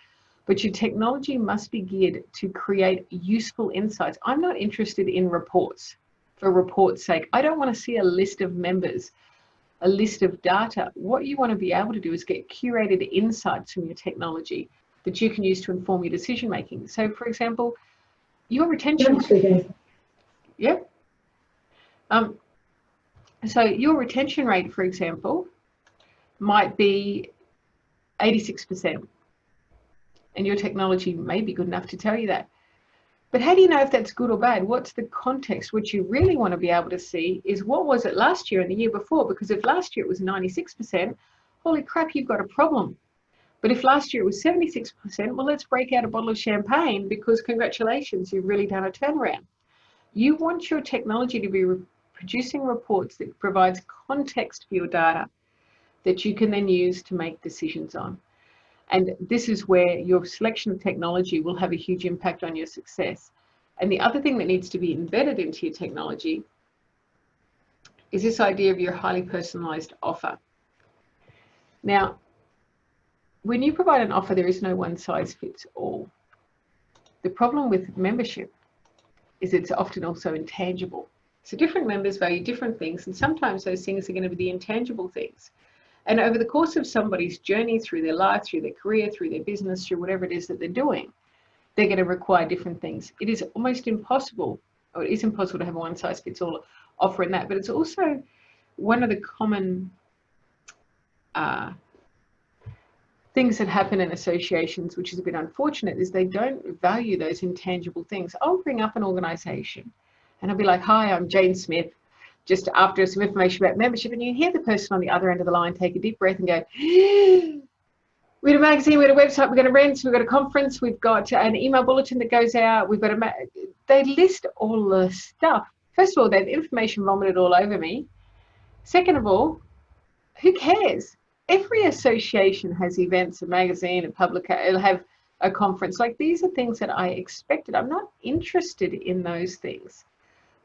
S1: but your technology must be geared to create useful insights. I'm not interested in reports for report's sake. I don't want to see a list of members, a list of data. What you want to be able to do is get curated insights from your technology that you can use to inform your decision making. So, for example, your retention. Yeah. So your retention rate, for example, might be 86%. And your technology may be good enough to tell you that. But how do you know if that's good or bad? What's the context? What you really want to be able to see is what was it last year and the year before? Because if last year it was 96%, holy crap, you've got a problem. But if last year it was 76%, well, let's break out a bottle of champagne because congratulations, you've really done a turnaround. You want your technology to be producing reports that provides context for your data that you can then use to make decisions on. And this is where your selection of technology will have a huge impact on your success. And the other thing that needs to be embedded into your technology is this idea of your highly personalized offer. Now, when you provide an offer, there is no one size fits all. The problem with membership is it's often also intangible. So different members value different things, and sometimes those things are going to be the intangible things. And over the course of somebody's journey through their life, through their career, through their business, through whatever it is that they're doing, they're going to require different things. It is almost impossible, or it is impossible to have a one-size-fits-all offer in that, but it's also one of the common things that happen in associations, which is a bit unfortunate, is they don't value those intangible things. I'll bring up an organization and I'll be like, hi, I'm Jane Smith, just after some information about membership, and you hear the person on the other end of the line take a deep breath and go, we had a magazine, we had a website, we've got a rent, we've got a conference, we've got an email bulletin that goes out, we've got they list all the stuff. First of all, they've information vomited all over me. Second of all, who cares? Every association has events, a magazine, a publication, it'll have a conference. Like, these are things that I expected. I'm not interested in those things.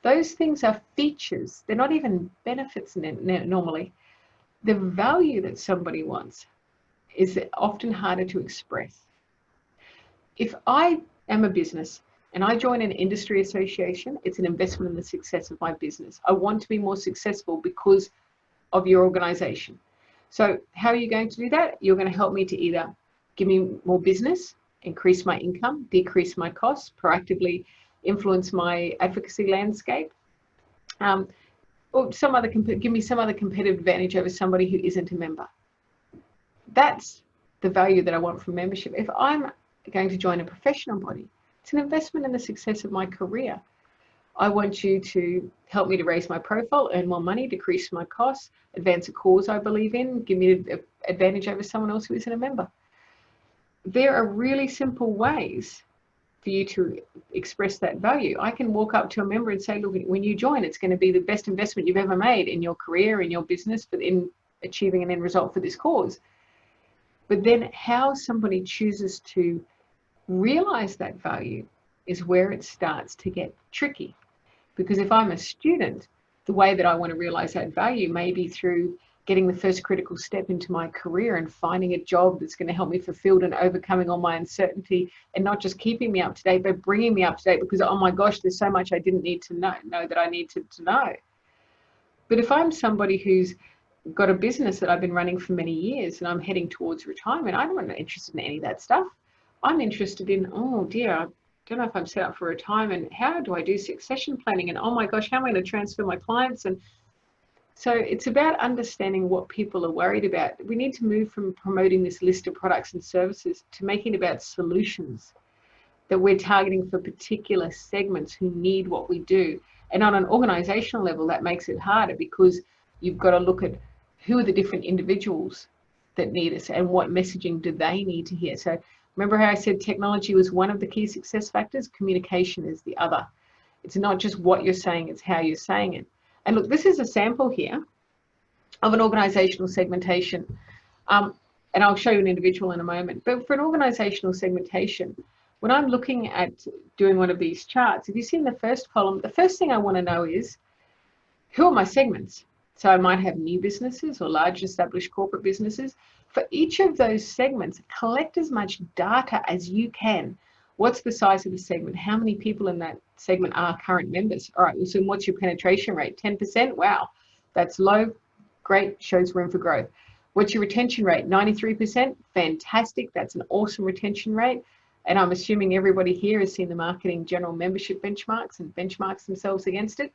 S1: Those things are features. They're not even benefits normally. The value that somebody wants is often harder to express. If I am a business and I join an industry association, it's an investment in the success of my business. I want to be more successful because of your organization. So how are you going to do that? You're going to help me to either give me more business, increase my income, decrease my costs, proactively influence my advocacy landscape, or give me some other competitive advantage over somebody who isn't a member. That's the value that I want from membership. If I'm going to join a professional body, it's an investment in the success of my career. I want you to help me to raise my profile, earn more money, decrease my costs, advance a cause I believe in, give me an advantage over someone else who isn't a member. There are really simple ways for you to express that value. I can walk up to a member and say, look, when you join, it's going to be the best investment you've ever made in your career, in your business, but in achieving an end result for this cause. But then how somebody chooses to realize that value is where it starts to get tricky. Because if I'm a student, the way that I want to realize that value may be through getting the first critical step into my career and finding a job that's going to help me fulfilled and overcoming all my uncertainty, and not just keeping me up to date, but bringing me up to date, because, oh my gosh, there's so much I didn't need to know that I need to know. But if I'm somebody who's got a business that I've been running for many years and I'm heading towards retirement. I'm not interested in any of that stuff. I'm interested in, oh dear, I don't know if I'm set up for retirement. How do I do succession planning? And oh my gosh, how am I going to transfer my clients? And so it's about understanding what people are worried about. We need to move from promoting this list of products and services to making it about solutions that we're targeting for particular segments who need what we do. And on an organizational level, that makes it harder because you've got to look at who are the different individuals that need us and what messaging do they need to hear. So remember how I said technology was one of the key success factors? Communication is the other. It's not just what you're saying, it's how you're saying it. And look, this is a sample here of an organizational segmentation. And I'll show you an individual in a moment. But for an organizational segmentation, when I'm looking at doing one of these charts, if you see in the first column, the first thing I want to know is, who are my segments? So I might have new businesses or large established corporate businesses. For each of those segments, collect as much data as you can. What's the size of the segment? How many people in that segment are current members? All right, so what's your penetration rate? 10%? Wow, that's low. Great, shows room for growth. What's your retention rate? 93%? Fantastic, that's an awesome retention rate. And I'm assuming everybody here has seen the marketing general membership benchmarks and benchmarks themselves against it.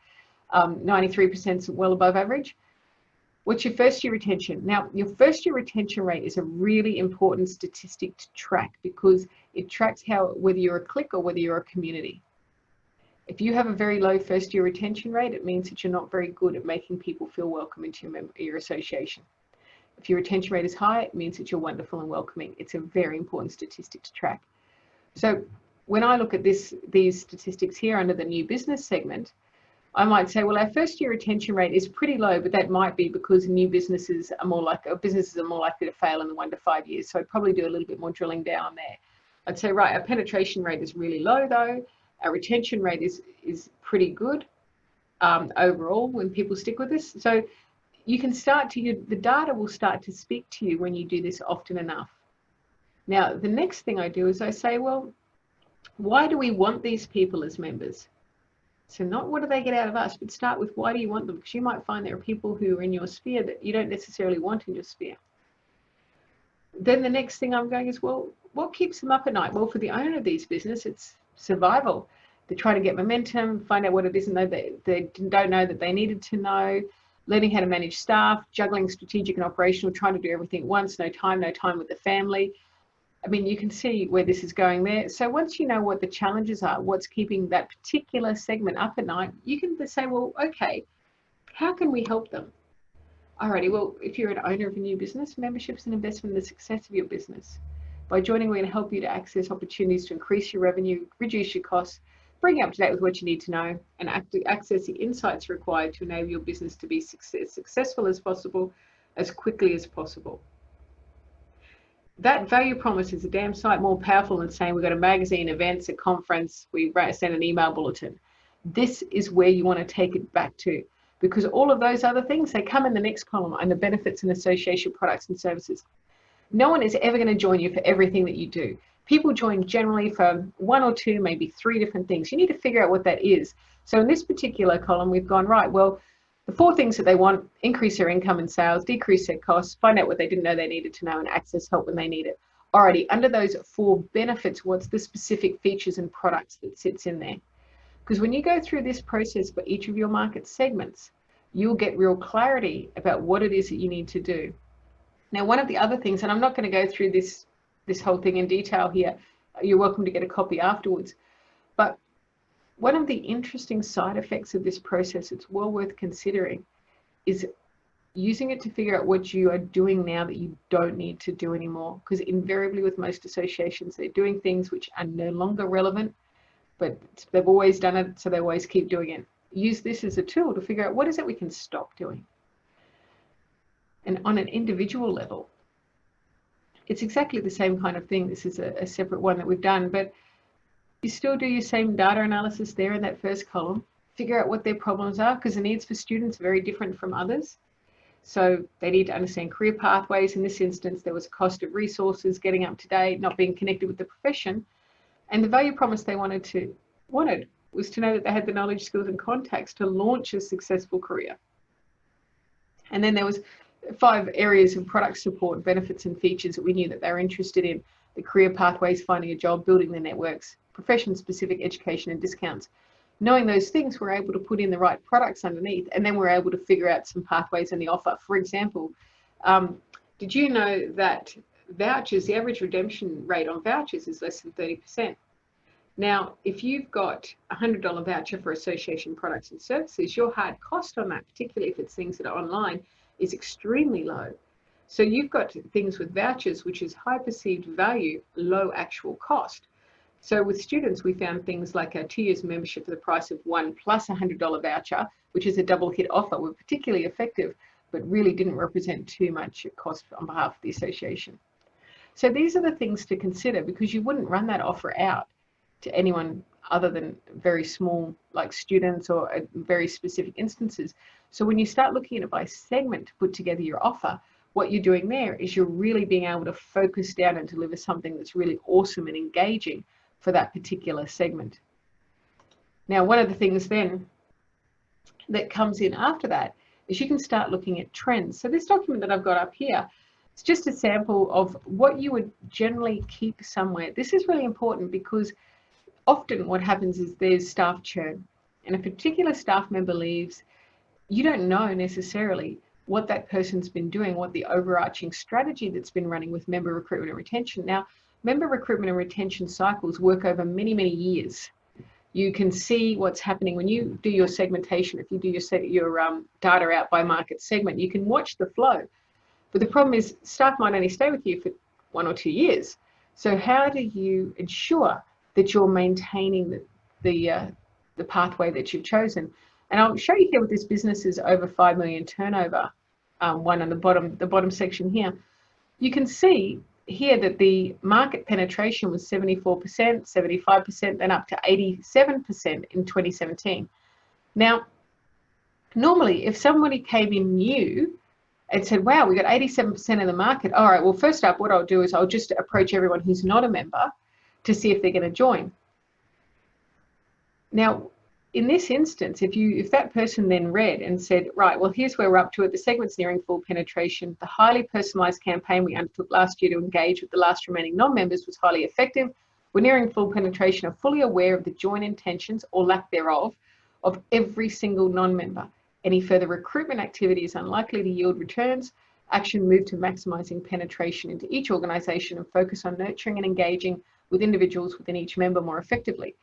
S1: 93% is well above average. What's your first year retention? Now, your first year retention rate is a really important statistic to track because it tracks whether you're a clique or whether you're a community. If you have a very low first year retention rate, it means that you're not very good at making people feel welcome into your association. If your retention rate is high, it means that you're wonderful and welcoming. It's a very important statistic to track. So when I look at these statistics here under the new business segment, I might say, well, our first year retention rate is pretty low, but that might be because new businesses are more likely to fail in the 1 to 5 years. So I'd probably do a little bit more drilling down there. I'd say, right, our penetration rate is really low though. Our retention rate is pretty good overall when people stick with this. So you can the data will start to speak to you when you do this often enough. Now, the next thing I do is I say, well, why do we want these people as members? So not what do they get out of us, but start with why do you want them? Because you might find there are people who are in your sphere that you don't necessarily want in your sphere. Then the next thing I'm going is, well, what keeps them up at night? Well, for the owner of these business, it's survival. They try to get momentum, find out what it is and they don't know that they needed to know, learning how to manage staff, juggling strategic and operational, trying to do everything at once, no time with the family. I mean, you can see where this is going there. So once you know what the challenges are, what's keeping that particular segment up at night, you can say, well, okay, how can we help them? Alrighty, well, if you're an owner of a new business, membership is an investment in the success of your business. By joining, we're going to help you to access opportunities to increase your revenue, reduce your costs, bring you up to date with what you need to know, and access the insights required to enable your business to be as successful as possible, as quickly as possible. That value promise is a damn sight more powerful than saying we've got a magazine, events, a conference, we send an email bulletin. This is where you want to take it back to, because all of those other things, they come in the next column under benefits and association products and services. No one is ever going to join you for everything that you do. People join generally for 1 or 2, maybe 3 different things. You need to figure out what that is. So in this particular column, we've gone, right, well, the 4 things that they want: increase their income and sales, decrease their costs, find out what they didn't know they needed to know, and access help when they need it. Alrighty, under those 4 benefits, what's the specific features and products that sits in there? Because when you go through this process for each of your market segments, you'll get real clarity about what it is that you need to do. Now, one of the other things, and I'm not going to go through this whole thing in detail here, you're welcome to get a copy afterwards, but one of the interesting side effects of this process, it's well worth considering, is using it to figure out what you are doing now that you don't need to do anymore. Because invariably with most associations, they're doing things which are no longer relevant, but they've always done it, so they always keep doing it. Use this as a tool to figure out what is it we can stop doing. And on an individual level, it's exactly the same kind of thing. This is a separate one that we've done, but you still do your same data analysis there in that first column. Figure out what their problems are, because the needs for students are very different from others. So they need to understand career pathways. In this instance, there was a cost of resources, getting up to date, not being connected with the profession. And the value promise they wanted was to know that they had the knowledge, skills, and contacts to launch a successful career. And then there was 5 areas of product support, benefits and features that we knew that they were interested in: the career pathways, finding a job, building their networks, profession-specific education and discounts. Knowing those things, we're able to put in the right products underneath, and then we're able to figure out some pathways in the offer. For example, did you know that vouchers, the average redemption rate on vouchers is less than 30%? Now, if you've got a $100 voucher for association products and services, your hard cost on that, particularly if it's things that are online, is extremely low. So you've got things with vouchers, which is high perceived value, low actual cost. So with students, we found things like a 2 years membership for the price of one plus a $100 voucher, which is a double hit offer, were particularly effective, but really didn't represent too much cost on behalf of the association. So these are the things to consider, because you wouldn't run that offer out to anyone other than very small, like students or very specific instances. So when you start looking at it by segment to put together your offer, what you're doing there is you're really being able to focus down and deliver something that's really awesome and engaging for that particular segment. Now, one of the things then that comes in after that is you can start looking at trends. So this document that I've got up here, it's just a sample of what you would generally keep somewhere. This is really important because often what happens is there's staff churn, and if a particular staff member leaves, you don't know necessarily what that person's been doing, what the overarching strategy that's been running with member recruitment and retention. Now, member recruitment and retention cycles work over many, many years. You can see what's happening when you do your segmentation. If you do your data out by market segment, you can watch the flow. But the problem is staff might only stay with you for 1 or 2 years. So how do you ensure that you're maintaining the pathway that you've chosen? And I'll show you here with this business is over 5 million turnover, one on the bottom section here. You can see here that the market penetration was 74%, 75%, then up to 87% in 2017. Now, normally if somebody came in new and said, wow, we got 87% of the market. All right, well, first up, what I'll do is I'll just approach everyone who's not a member to see if they're going to join. Now, in this instance, if that person then read and said, right, well, here's where we're up to it. The segment's nearing full penetration. The highly personalized campaign we undertook last year to engage with the last remaining non-members was highly effective. We're nearing full penetration, are fully aware of the join intentions or lack thereof of every single non-member. Any further recruitment activity is unlikely to yield returns. Action move to maximizing penetration into each organization and focus on nurturing and engaging with individuals within each member more effectively.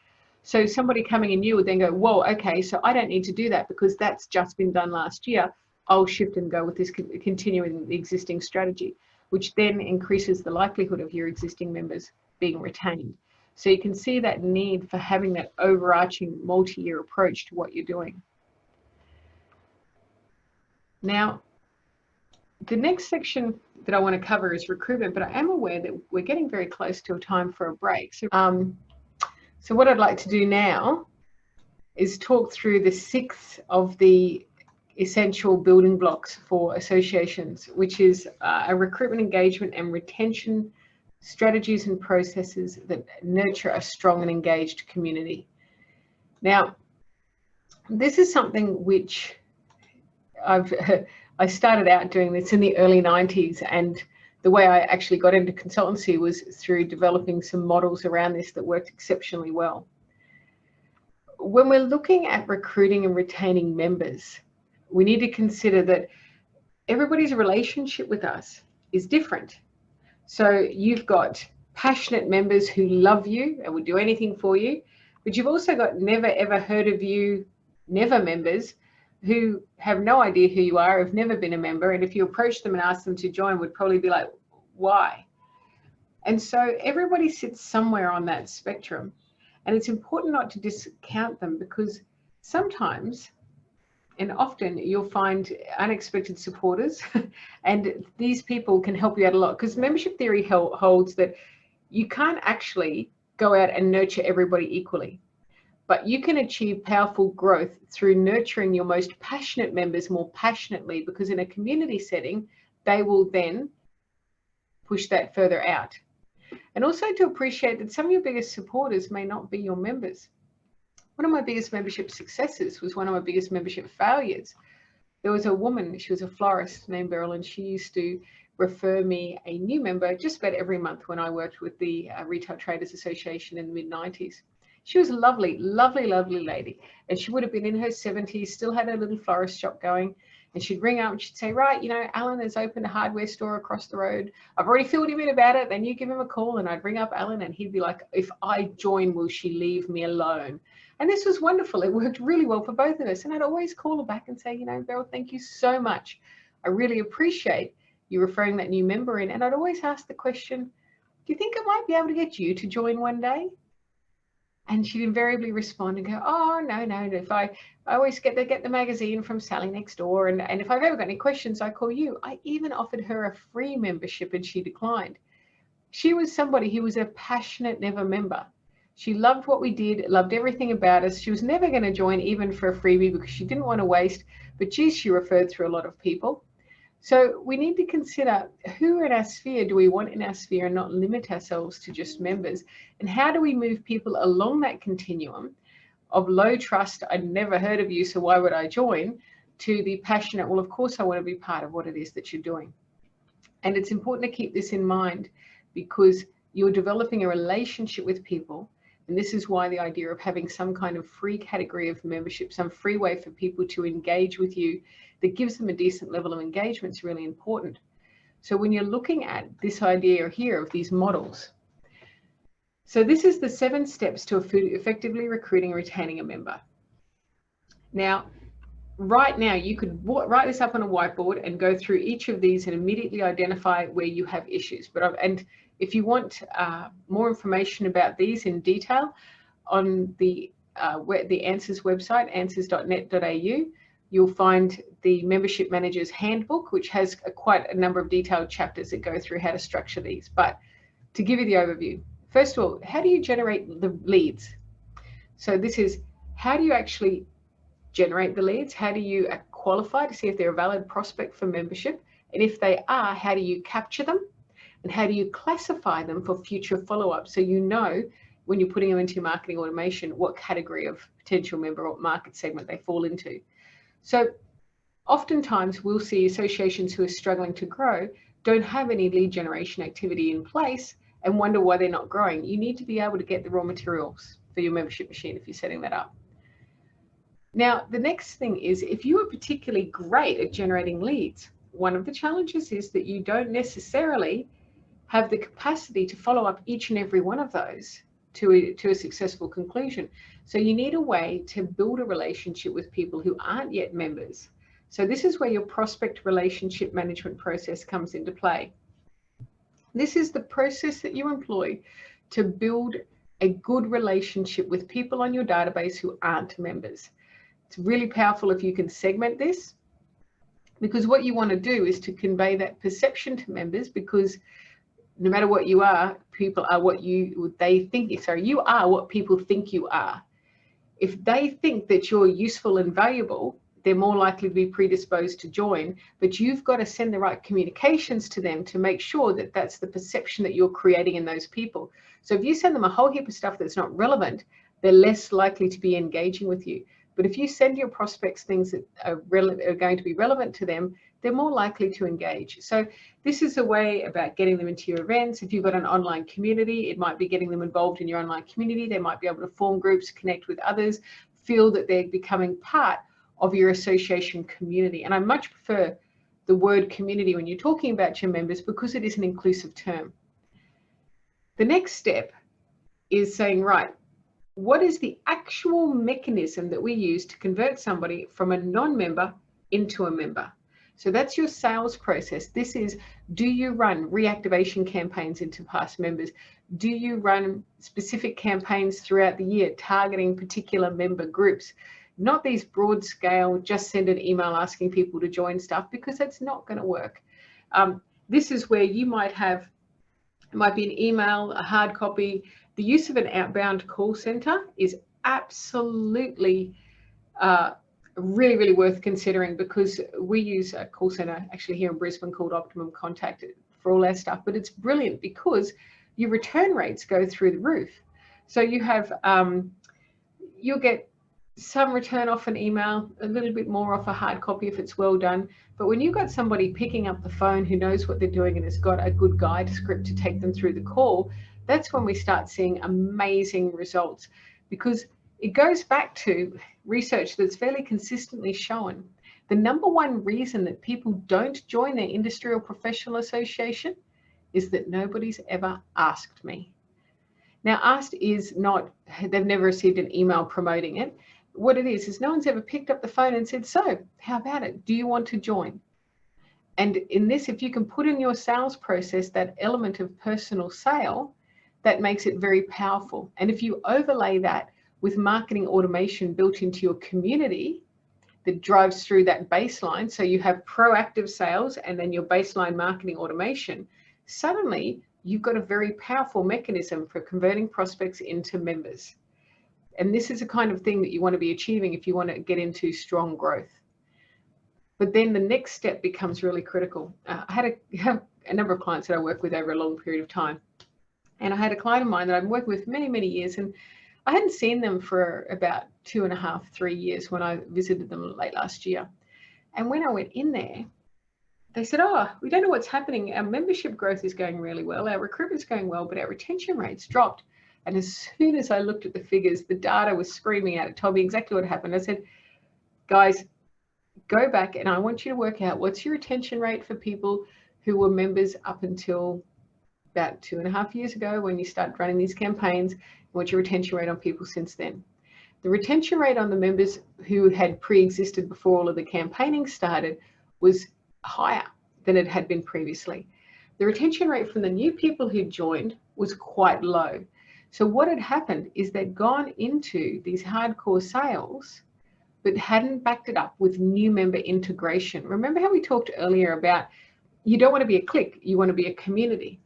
S1: So somebody coming in new would then go, whoa, okay, so I don't need to do that because that's just been done last year. I'll shift and go with this continuing the existing strategy, which then increases the likelihood of your existing members being retained. So you can see that need for having that overarching multi-year approach to what you're doing. Now, the next section that I want to cover is recruitment, but I am aware that we're getting very close to a time for a break. So what I'd like to do now is talk through the 6th of the essential building blocks for associations, which is a recruitment, engagement and retention strategies and processes that nurture a strong and engaged community. Now, this is something which I started out doing this in the early 90s, and the way I actually got into consultancy was through developing some models around this that worked exceptionally well. When we're looking at recruiting and retaining members, we need to consider that everybody's relationship with us is different. So you've got passionate members who love you and would do anything for you, but you've also got never ever heard of you, never members who have no idea who you are, have never been a member, and if you approach them and ask them to join, would probably be like, why? And so everybody sits somewhere on that spectrum, and it's important not to discount them, because sometimes and often you'll find unexpected supporters and these people can help you out a lot, because membership theory holds that you can't actually go out and nurture everybody equally. But you can achieve powerful growth through nurturing your most passionate members more passionately, because in a community setting, they will then push that further out. And also to appreciate that some of your biggest supporters may not be your members. One of my biggest membership successes was one of my biggest membership failures. there was a woman, she was a florist named Beryl, and she used to refer me a new member just about every month when I worked with the Retail Traders Association in the mid-90s. She was a lovely, lovely, lovely lady. And she would have been in her 70s, still had her little florist shop going. And she'd ring up and she'd say, right, you know, Alan has opened a hardware store across the road. I've already filled him in about it. Then you give him a call. And I'd ring up Alan and he'd be like, if I join, will she leave me alone? And this was wonderful. It worked really well for both of us. And I'd always call her back and say, you know, Beryl, thank you so much. I really appreciate you referring that new member in. And I'd always ask the question, do you think I might be able to get you to join one day? And she'd invariably respond and go, oh, no. If I always get the magazine from Sally next door. And if I've ever got any questions, I call you. I even offered her a free membership and she declined. She was somebody who was a passionate never member. She loved what we did, loved everything about us. She was never going to join even for a freebie because she didn't want to waste. But geez, she referred through a lot of people. So we need to consider who in our sphere do we want in our sphere and not limit ourselves to just members. And how do we move people along that continuum of low trust, I'd never heard of you, so why would I join, to the passionate, well, of course I want to be part of what it is that you're doing. And it's important to keep this in mind because you're developing a relationship with people. And this is why the idea of having some kind of free category of membership, some free way for people to engage with you that gives them a decent level of engagement is really important. So when you're looking at this idea here of these models, so this is the 7 steps to effectively recruiting and retaining a member. Now, right now, you could write this up on a whiteboard and go through each of these and immediately identify where you have issues. And if you want more information about these in detail, on the Answers website, answers.net.au, you'll find the Membership Manager's Handbook, which has quite a number of detailed chapters that go through how to structure these. But to give you the overview, first of all, how do you generate the leads? So this is how do you actually generate the leads? How do you qualify to see if they're a valid prospect for membership? And if they are, how do you capture them? And how do you classify them for future follow-up? So you know when you're putting them into your marketing automation, what category of potential member or market segment they fall into. So oftentimes we'll see associations who are struggling to grow don't have any lead generation activity in place and wonder why they're not growing. You need to be able to get the raw materials for your membership machine if you're setting that up. Now, the next thing is if you are particularly great at generating leads, one of the challenges is that you don't necessarily have the capacity to follow up each and every one of those to a successful conclusion. So you need a way to build a relationship with people who aren't yet members. So this is where your prospect relationship management process comes into play. This is the process that you employ to build a good relationship with people on your database who aren't members. It's really powerful if you can segment this, because what you want to do is to convey that perception to members, because no matter what you are, people are what you are what people think you are. If they think that you're useful and valuable, they're more likely to be predisposed to join, but you've got to send the right communications to them to make sure that that's the perception that you're creating in those people. So if you send them a whole heap of stuff that's not relevant, they're less likely to be engaging with you. But if you send your prospects things that are going to be relevant to them, they're more likely to engage. So this is a way about getting them into your events. If you've got an online community, it might be getting them involved in your online community. They might be able to form groups, connect with others, feel that they're becoming part of your association community. And I much prefer the word community when you're talking about your members because it is an inclusive term. The next step is saying, right, what is the actual mechanism that we use to convert somebody from a non-member into a member? So that's your sales process. This is, do you run reactivation campaigns into past members? Do you run specific campaigns throughout the year targeting particular member groups? Not these broad scale, just send an email asking people to join stuff, because that's not going to work. This is where you might have, it might be an email, a hard copy. The use of an outbound call center is absolutely really, really worth considering, because we use a call center actually here in Brisbane called Optimum Contact for all our stuff, but it's brilliant because your return rates go through the roof. So you have, you'll get some return off an email, a little bit more off a hard copy if it's well done. But when you've got somebody picking up the phone who knows what they're doing and has got a good guide script to take them through the call, that's when we start seeing amazing results, because it goes back to research that's fairly consistently shown. The number one reason that people don't join their industry or professional association is that nobody's ever asked me. Now, asked is not, they've never received an email promoting it. What it is no one's ever picked up the phone and said, so how about it? Do you want to join? And in this, if you can put in your sales process that element of personal sale, that makes it very powerful. And if you overlay that with marketing automation built into your community that drives through that baseline, so you have proactive sales and then your baseline marketing automation, suddenly you've got a very powerful mechanism for converting prospects into members. And this is the kind of thing that you want to be achieving if you want to get into strong growth. But then the next step becomes really critical. I have a number of clients that I work with over a long period of time. And I had a client of mine that I've been working with many, many years, and I hadn't seen them for about 2.5, 3 years when I visited them late last year. And when I went in there, they said, oh, we don't know what's happening. Our membership growth is going really well. Our recruitment's going well, but our retention rates dropped. And as soon as I looked at the figures, the data was screaming out. It told me exactly what happened. I said, guys, go back and I want you to work out what's your retention rate for people who were members up until about 2.5 years ago when you started running these campaigns, and what's your retention rate on people since then. The retention rate on the members who had pre-existed before all of the campaigning started was higher than it had been previously. The retention rate from the new people who joined was quite low. So what had happened is they'd gone into these hardcore sales but hadn't backed it up with new member integration. Remember how we talked earlier about you don't want to be a clique, you want to be a community.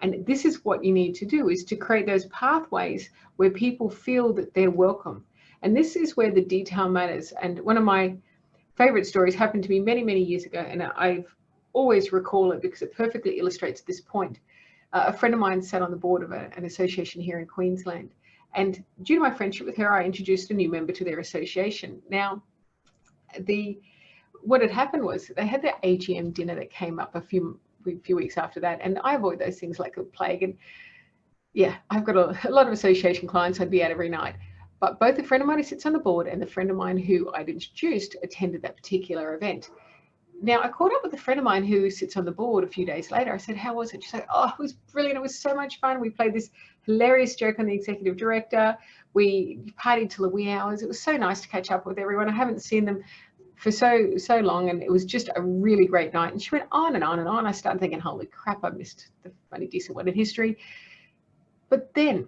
S1: And this is what you need to do, is to create those pathways where people feel that they're welcome. And this is where the detail matters. And one of my favorite stories happened to me many, many years ago, and I've always recall it because it perfectly illustrates this point. A friend of mine sat on the board of an association here in Queensland. And due to my friendship with her, I introduced a new member to their association. Now, what had happened was they had their AGM dinner that came up a few weeks after that. And I avoid those things like a plague. And yeah, I've got a lot of association clients. I'd be out every night. But both a friend of mine who sits on the board and the friend of mine who I'd introduced attended that particular event. Now, I caught up with a friend of mine who sits on the board a few days later. I said, how was it? She said, oh, it was brilliant. It was so much fun. We played this hilarious joke on the executive director. We partied till the wee hours. It was so nice to catch up with everyone. I haven't seen them for so long, and it was just a really great night. And she went on and on and on. I started thinking, holy crap, I missed the funny, decent one in history. But then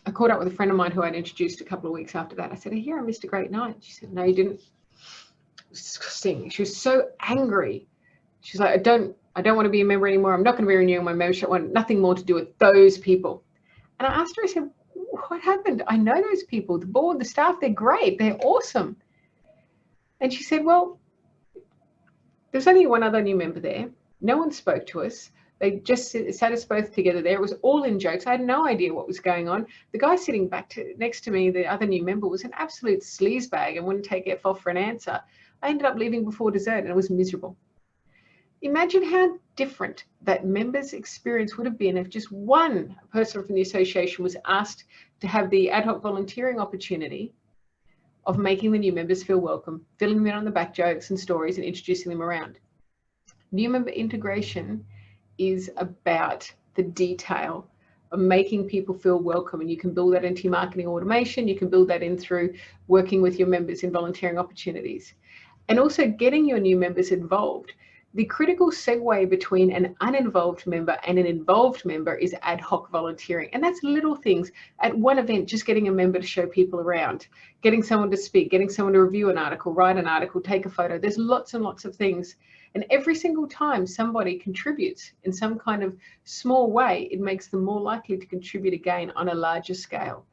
S1: I caught up with a friend of mine who I'd introduced a couple of weeks after that. I said, I hear I missed a great night. She said, no, you didn't. It was disgusting. She was so angry. She's like, I don't want to be a member anymore. I'm not going to be renewing my membership. I want nothing more to do with those people. And I asked her, I said, what happened? I know those people, the board, the staff, they're great. They're awesome. And she said, well, there's only one other new member there. No one spoke to us. They just sat us both together there. It was all in jokes. I had no idea what was going on. The guy sitting next to me, the other new member, was an absolute sleazebag and wouldn't take F off for an answer. I ended up leaving before dessert and it was miserable. Imagine how different that member's experience would have been if just one person from the association was asked to have the ad hoc volunteering opportunity of making the new members feel welcome, filling them in on the back jokes and stories and introducing them around. New member integration is about the detail of making people feel welcome, and you can build that into your marketing automation. You can build that in through working with your members in volunteering opportunities, and also getting your new members involved. The critical segue between an uninvolved member and an involved member is ad hoc volunteering. And that's little things. At one event, just getting a member to show people around, getting someone to speak, getting someone to review an article, write an article, take a photo. There's lots and lots of things. And every single time somebody contributes in some kind of small way, it makes them more likely to contribute again on a larger scale.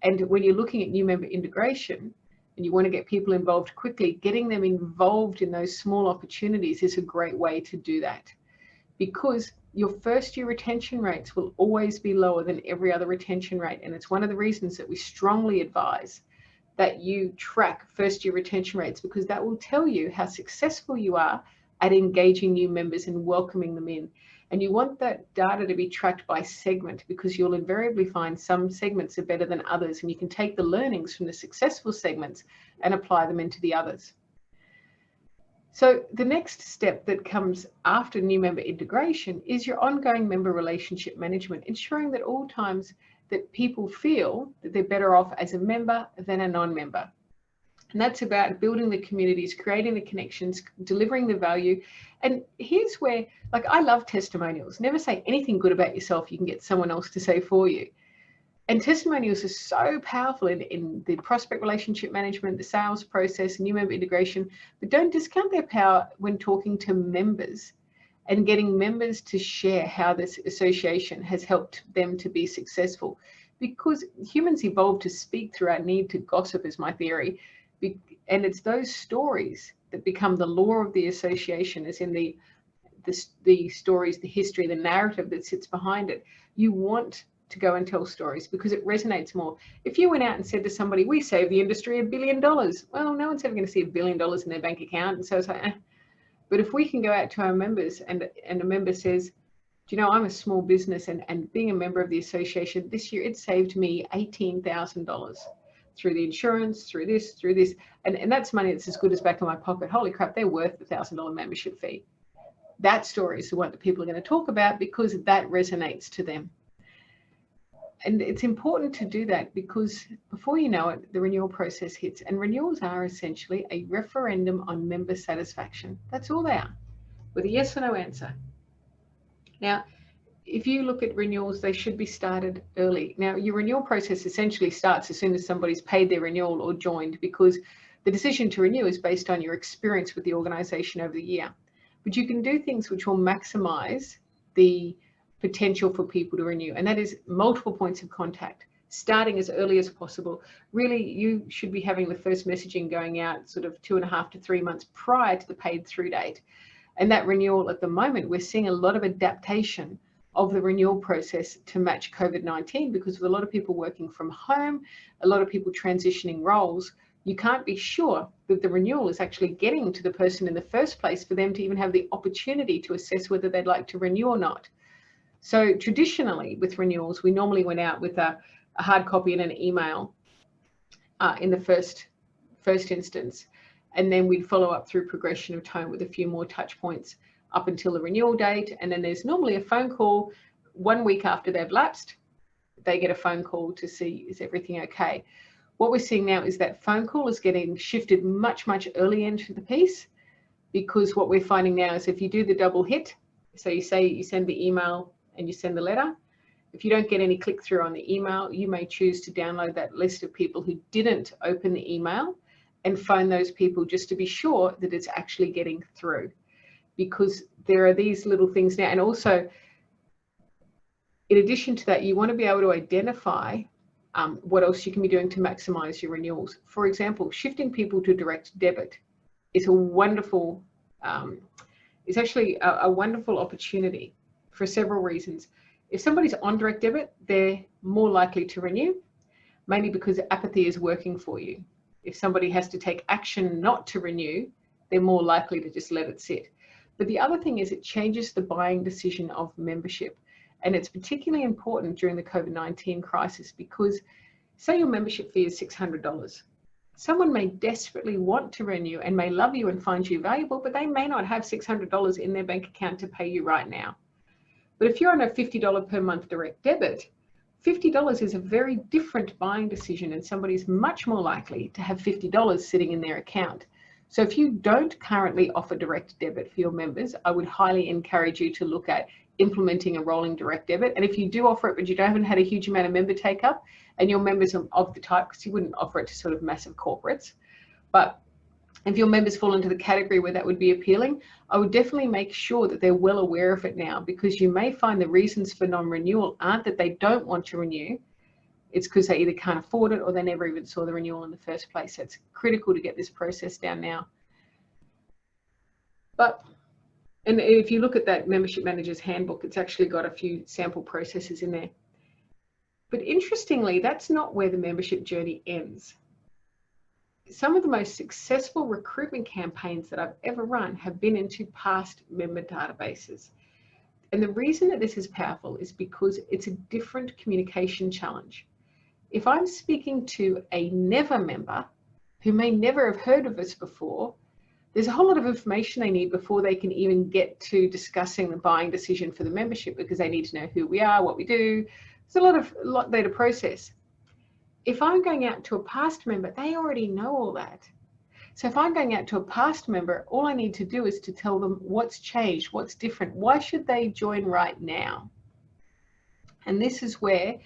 S1: And when you're looking at new member integration, and you want to get people involved quickly, getting them involved in those small opportunities is a great way to do that, because your first year retention rates will always be lower than every other retention rate. And it's one of the reasons that we strongly advise that you track first-year retention rates, because that will tell you how successful you are at engaging new members and welcoming them in. And you want that data to be tracked by segment, because you'll invariably find some segments are better than others, and you can take the learnings from the successful segments and apply them into the others. So the next step that comes after new member integration is your ongoing member relationship management, ensuring that all times that people feel that they're better off as a member than a non-member. And that's about building the communities, creating the connections, delivering the value. And here's where, like, I love testimonials. Never say anything good about yourself you can get someone else to say for you. And testimonials are so powerful in the prospect relationship management, the sales process, new member integration, but don't discount their power when talking to members and getting members to share how this association has helped them to be successful. Because humans evolved to speak through our need to gossip, is my theory. And it's those stories that become the lore of the association, as in the stories, the history, the narrative that sits behind it. You want to go and tell stories because it resonates more. If you went out and said to somebody, we saved the industry $1 billion, well, no one's ever going to see $1 billion in their bank account. And so it's like, eh. But if we can go out to our members and a member says, do you know, I'm a small business, and being a member of the association this year, it saved me $18,000 through the insurance, through this, and that's money that's as good as back in my pocket. Holy crap, they're worth the $1,000 membership fee. That story is the one that people are going to talk about because that resonates to them. And it's important to do that because before you know it, the renewal process hits. And renewals are essentially a referendum on member satisfaction. That's all they are, with a yes or no answer. Now, if you look at renewals, they should be started early. Now, your renewal process essentially starts as soon as somebody's paid their renewal or joined, because the decision to renew is based on your experience with the organisation over the year. But you can do things which will maximise the potential for people to renew, and that is multiple points of contact, starting as early as possible. Really, you should be having the first messaging going out sort of 2.5 to 3 months prior to the paid through date. And that renewal, at the moment, we're seeing a lot of adaptation of the renewal process to match COVID-19, because with a lot of people working from home, a lot of people transitioning roles, you can't be sure that the renewal is actually getting to the person in the first place for them to even have the opportunity to assess whether they'd like to renew or not. So traditionally with renewals, we normally went out with a hard copy and an email in the first instance, and then we'd follow up through progression of time with a few more touch points up until the renewal date. And then there's normally a phone call 1 week after they've lapsed. They get a phone call to see, is everything okay? What we're seeing now is that phone call is getting shifted much, much earlier into the piece, because what we're finding now is if you do the double hit, so you say you send the email and you send the letter, if you don't get any click through on the email, you may choose to download that list of people who didn't open the email and phone those people just to be sure that it's actually getting through. Because there are these little things now. And also, in addition to that, you want to be able to identify what else you can be doing to maximize your renewals. For example, shifting people to direct debit is a wonderful, it's actually a wonderful opportunity for several reasons. If somebody's on direct debit, they're more likely to renew, mainly because apathy is working for you. If somebody has to take action not to renew, they're more likely to just let it sit. But the other thing is it changes the buying decision of membership. And it's particularly important during the COVID-19 crisis, because say your membership fee is $600. Someone may desperately want to renew and may love you and find you valuable, but they may not have $600 in their bank account to pay you right now. But if you're on a $50 per month direct debit, $50 is a very different buying decision, and somebody's much more likely to have $50 sitting in their account. So if you don't currently offer direct debit for your members, I would highly encourage you to look at implementing a rolling direct debit. And if you do offer it, but you haven't had a huge amount of member take up, and your members are of the type, because you wouldn't offer it to sort of massive corporates, but if your members fall into the category where that would be appealing, I would definitely make sure that they're well aware of it now, because you may find the reasons for non-renewal aren't that they don't want to renew. It's because they either can't afford it or they never even saw the renewal in the first place. So it's critical to get this process down now. And if you look at that membership manager's handbook, it's actually got a few sample processes in there. But interestingly, that's not where the membership journey ends. some of the most successful recruitment campaigns that I've ever run have been into past member databases. And the reason that this is powerful is because it's a different communication challenge. If I'm speaking to a never member who may never have heard of us before, there's a whole lot of information they need before they can even get to discussing the buying decision for the membership, because they need to know who we are, what we do. There's a lot there to process. If I'm going out to a past member, they already know all that. So if I'm going out to a past member, all I need to do is to tell them what's changed, what's different, why should they join right now? And this is where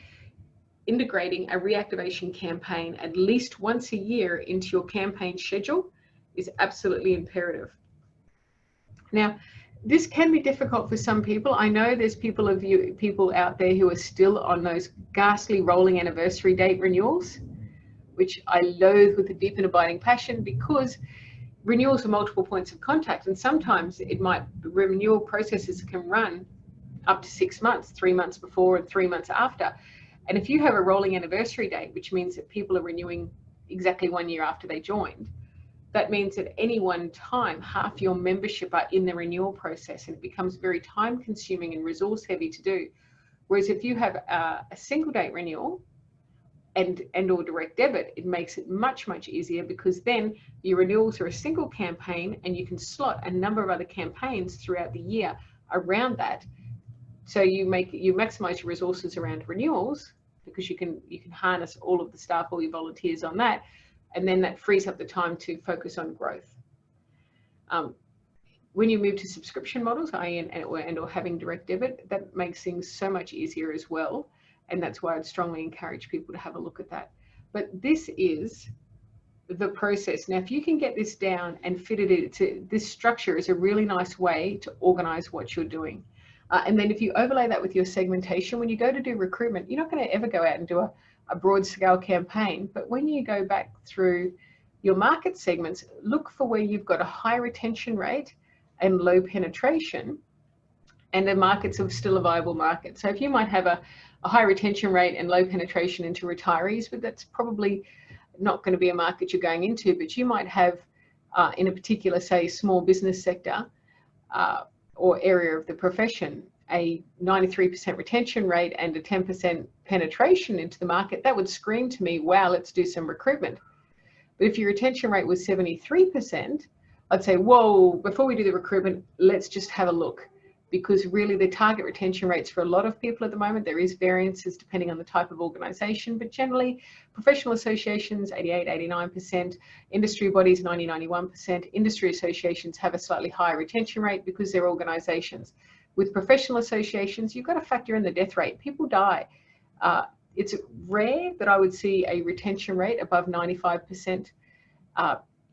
S1: integrating a reactivation campaign at least once a year into your campaign schedule is absolutely imperative. Now, this can be difficult for some people. I know there's people out there who are still on those ghastly rolling anniversary date renewals, which I loathe with a deep and abiding passion, because renewals are multiple points of contact, and sometimes renewal processes can run up to 6 months, 3 months before and 3 months after. And if you have a rolling anniversary date, which means that people are renewing exactly 1 year after they joined, that means at any one time, half your membership are in the renewal process, and it becomes very time consuming and resource heavy to do. Whereas if you have a single date renewal and or direct debit, it makes it much, much easier, because then your renewals are a single campaign and you can slot a number of other campaigns throughout the year around that. So you maximize your resources around renewals, because you can harness all of the staff, all your volunteers on that, and then that frees up the time to focus on growth. When you move to subscription models, and or having direct debit, that makes things so much easier as well. And that's why I'd strongly encourage people to have a look at that. But this is the process. Now, if you can get this down and fit it into this structure, is a really nice way to organize what you're doing. And then if you overlay that with your segmentation, when you go to do recruitment, you're not going to ever go out and do a broad scale campaign. But when you go back through your market segments, look for where you've got a high retention rate and low penetration, and the markets are still a viable market. So if you might have a high retention rate and low penetration into retirees, but that's probably not going to be a market you're going into. But you might have in a particular, say, small business sector or area of the profession, a 93% retention rate and a 10% penetration into the market. That would scream to me, wow, let's do some recruitment. But if your retention rate was 73%, I'd say, whoa, before we do the recruitment, let's just have a look. Because really the target retention rates for a lot of people at the moment, there is variances depending on the type of organization, but generally professional associations, 88, 89%, industry bodies, 90, 91%. Industry associations have a slightly higher retention rate because they're organizations. With professional associations, you've got to factor in the death rate. People die. It's rare that I would see a retention rate above 95%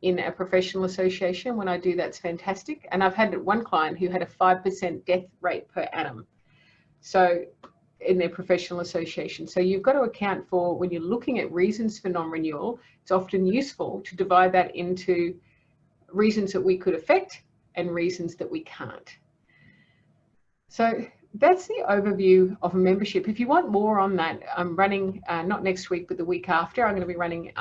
S1: in a professional association. When I do, that's fantastic. And I've had one client who had a 5% death rate per annum, so in their professional association. So you've got to account for, when you're looking at reasons for non-renewal, it's often useful to divide that into reasons that we could affect and reasons that we can't. So that's the overview of a membership. If you want more on that, I'm running, not next week, but the week after, I'm going to be running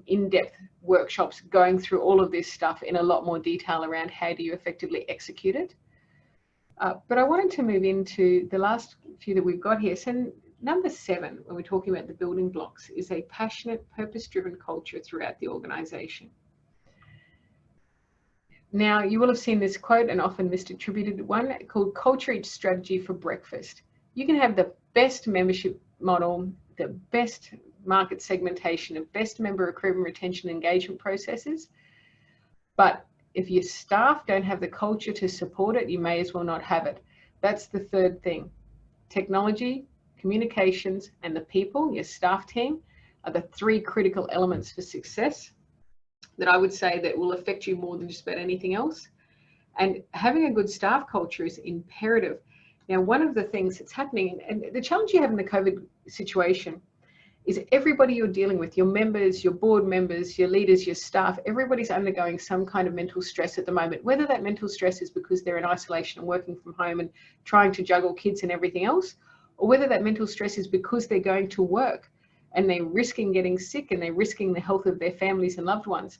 S1: in-depth workshops going through all of this stuff in a lot more detail around how do you effectively execute it. But I wanted to move into the last few that we've got here. So number 7, when we're talking about the building blocks, is a passionate, purpose-driven culture throughout the organization. Now, you will have seen this quote, and often misattributed one, called Culture Eats Strategy for Breakfast. You can have the best membership model, the best market segmentation, the best member recruitment, retention, engagement processes, but if your staff don't have the culture to support it, you may as well not have it. That's the third thing. Technology, communications, and the people, your staff team, are the 3 critical elements for success that I would say that will affect you more than just about anything else. And having a good staff culture is imperative. Now, one of the things that's happening, and the challenge you have in the COVID situation, is everybody you're dealing with, your members, your board members, your leaders, your staff, everybody's undergoing some kind of mental stress at the moment. Whether that mental stress is because they're in isolation and working from home and trying to juggle kids and everything else, or whether that mental stress is because they're going to work and they're risking getting sick, and they're risking the health of their families and loved ones.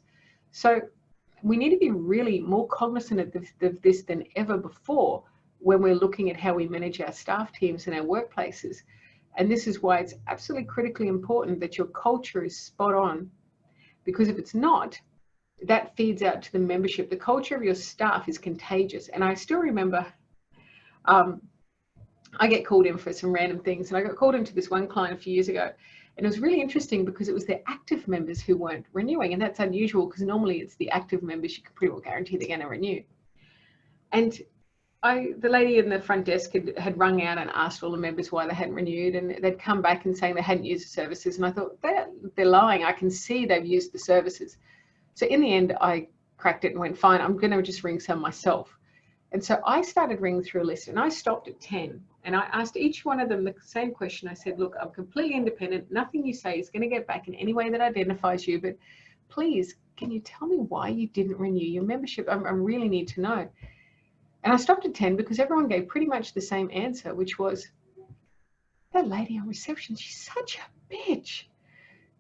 S1: So we need to be really more cognizant of this than ever before when we're looking at how we manage our staff teams and our workplaces. And this is why it's absolutely critically important that your culture is spot on, because if it's not, that feeds out to the membership. The culture of your staff is contagious. And I still remember I get called in for some random things, and I got called into this one client a few years ago, and it was really interesting because it was their active members who weren't renewing, and that's unusual because normally it's the active members you can pretty well guarantee they're going to renew. And the lady in the front desk had rung out and asked all the members why they hadn't renewed, and they'd come back and saying they hadn't used the services, and I thought, they're lying. I can see they've used the services. So in the end, I cracked it and went, fine, I'm going to just ring some myself. And so I started ringing through a list, and I stopped at 10, and I asked each one of them the same question. I said, look, I'm completely independent. Nothing you say is going to get back in any way that identifies you, but please, can you tell me why you didn't renew your membership? I really need to know. And I stopped at 10 because everyone gave pretty much the same answer, which was, that lady on reception, she's such a bitch.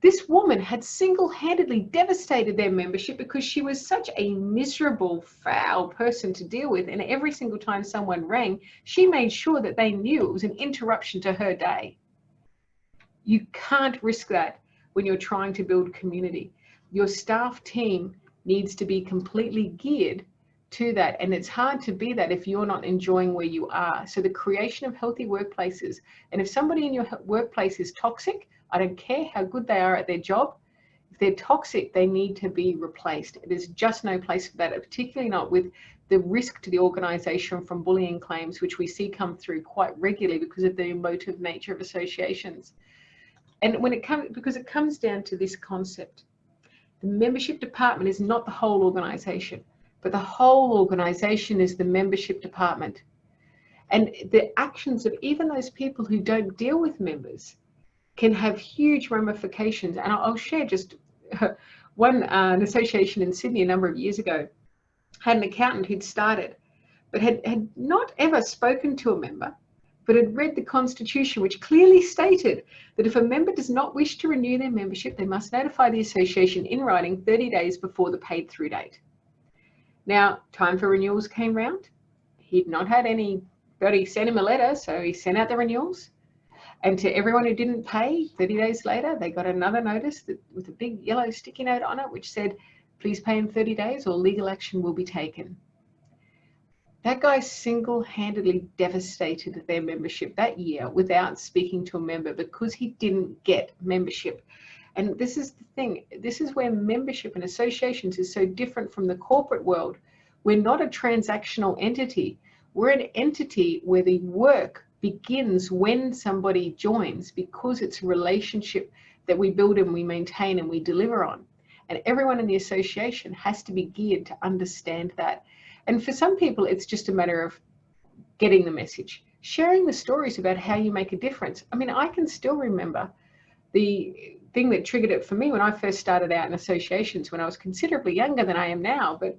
S1: This woman had single-handedly devastated their membership because she was such a miserable, foul person to deal with. And every single time someone rang, she made sure that they knew it was an interruption to her day. You can't risk that when you're trying to build community. Your staff team needs to be completely geared to that. And it's hard to be that if you're not enjoying where you are. So the creation of healthy workplaces, and if somebody in your workplace is toxic, I don't care how good they are at their job. If they're toxic, they need to be replaced. There's just no place for that, particularly not with the risk to the organisation from bullying claims, which we see come through quite regularly because of the emotive nature of associations. And when it comes down to this concept, the membership department is not the whole organisation, but the whole organisation is the membership department. And the actions of even those people who don't deal with members can have huge ramifications. And I'll share just an association in Sydney a number of years ago had an accountant who'd started, but had not ever spoken to a member, but had read the Constitution, which clearly stated that if a member does not wish to renew their membership, they must notify the association in writing 30 days before the paid through date. Now, time for renewals came round. He'd not had anybody send him a letter, so he sent out the renewals. And to everyone who didn't pay, 30 days later, they got another notice with a big yellow sticky note on it, which said, please pay in 30 days or legal action will be taken. That guy single-handedly devastated their membership that year without speaking to a member because he didn't get membership. And this is the thing. This is where membership and associations is so different from the corporate world. We're not a transactional entity. We're an entity where the work begins when somebody joins, because it's a relationship that we build and we maintain and we deliver on. And everyone in the association has to be geared to understand that. And for some people, it's just a matter of getting the message, sharing the stories about how you make a difference. I mean, I can still remember the thing that triggered it for me when I first started out in associations when I was considerably younger than I am now, but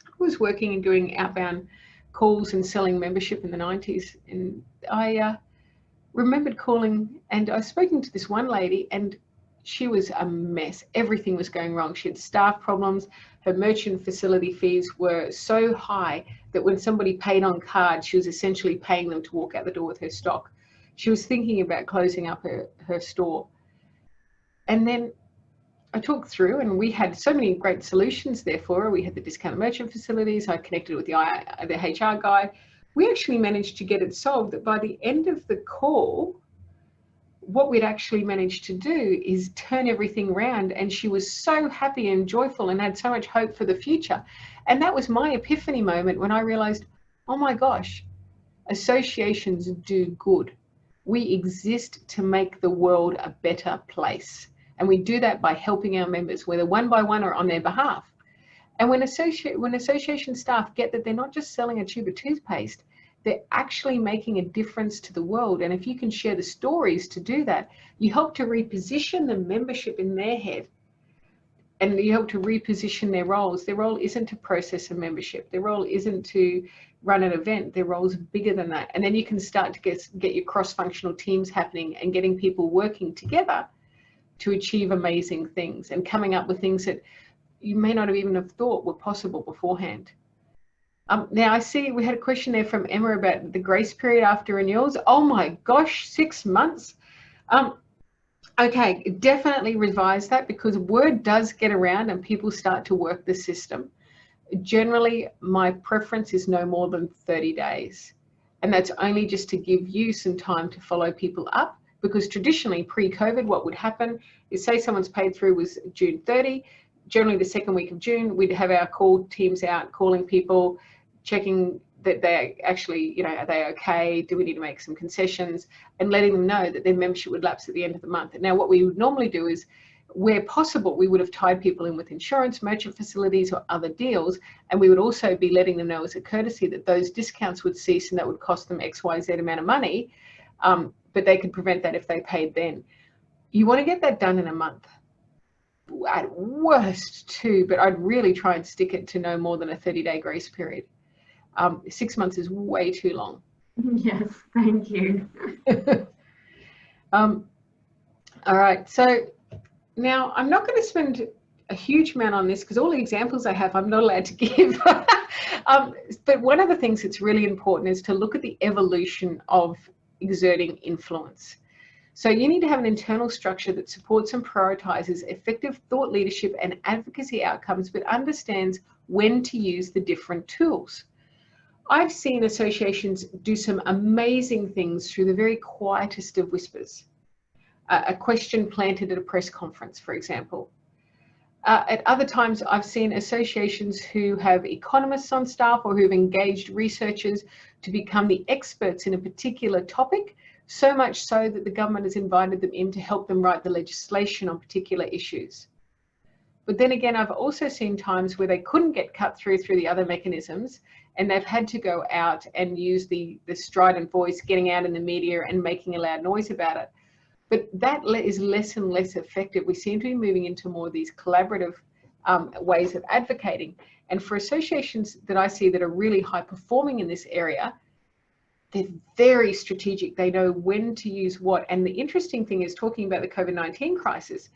S1: I was working and doing outbound calls and selling membership in the 90s. And I remembered calling, and I was speaking to this one lady, and she was a mess. Everything was going wrong. She had staff problems. Her merchant facility fees were so high that when somebody paid on card, she was essentially paying them to walk out the door with her stock. She was thinking about closing up her store. And then I talked through, and we had so many great solutions there for her. We had the discounted merchant facilities. I connected with the HR guy. We actually managed to get it solved that by the end of the call, what we'd actually managed to do is turn everything around, and she was so happy and joyful and had so much hope for the future. And that was my epiphany moment when I realized, oh my gosh, associations do good. We exist to make the world a better place. And we do that by helping our members, whether one by one or on their behalf. And when association staff get that they're not just selling a tube of toothpaste, they're actually making a difference to the world. And if you can share the stories to do that, you help to reposition the membership in their head, and you help to reposition their roles. Their role isn't to process a membership. Their role isn't to run an event. Their role is bigger than that. And then you can start to get your cross-functional teams happening and getting people working together to achieve amazing things and coming up with things that you may not have even have thought were possible beforehand. Now I see we had a question there from Emma about the grace period after renewals. Oh my gosh, 6 months. Okay, definitely revise that, because word does get around and people start to work the system. Generally, my preference is no more than 30 days. And that's only just to give you some time to follow people up, because traditionally pre-COVID, what would happen is, say someone's paid through was June 30, generally the second week of June, we'd have our call teams out calling people, checking that they actually, you know, are they okay? Do we need to make some concessions? And letting them know that their membership would lapse at the end of the month. Now, what we would normally do is, where possible, we would have tied people in with insurance, merchant facilities, or other deals. And we would also be letting them know as a courtesy that those discounts would cease and that would cost them XYZ amount of money. But they could prevent that if they paid then. You want to get that done in a month. At worst 2, but I'd really try and stick it to no more than a 30-day grace period. 6 months is way too long.
S2: Yes, thank you.
S1: All right, so now I'm not going to spend a huge amount on this, because all the examples I have, I'm not allowed to give. But one of the things that's really important is to look at the evolution of exerting influence. So you need to have an internal structure that supports and prioritizes effective thought leadership and advocacy outcomes, but understands when to use the different tools. I've seen associations do some amazing things through the very quietest of whispers. A question planted at a press conference, for example. At other times, I've seen associations who have economists on staff or who've engaged researchers to become the experts in a particular topic, so much so that the government has invited them in to help them write the legislation on particular issues. But then again, I've also seen times where they couldn't get cut through the other mechanisms, and they've had to go out and use the strident voice, getting out in the media and making a loud noise about it. But that is less and less effective. We seem to be moving into more of these collaborative ways of advocating. And for associations that I see that are really high performing in this area, they're very strategic. They know when to use what. And the interesting thing is, talking about the COVID-19 crisis,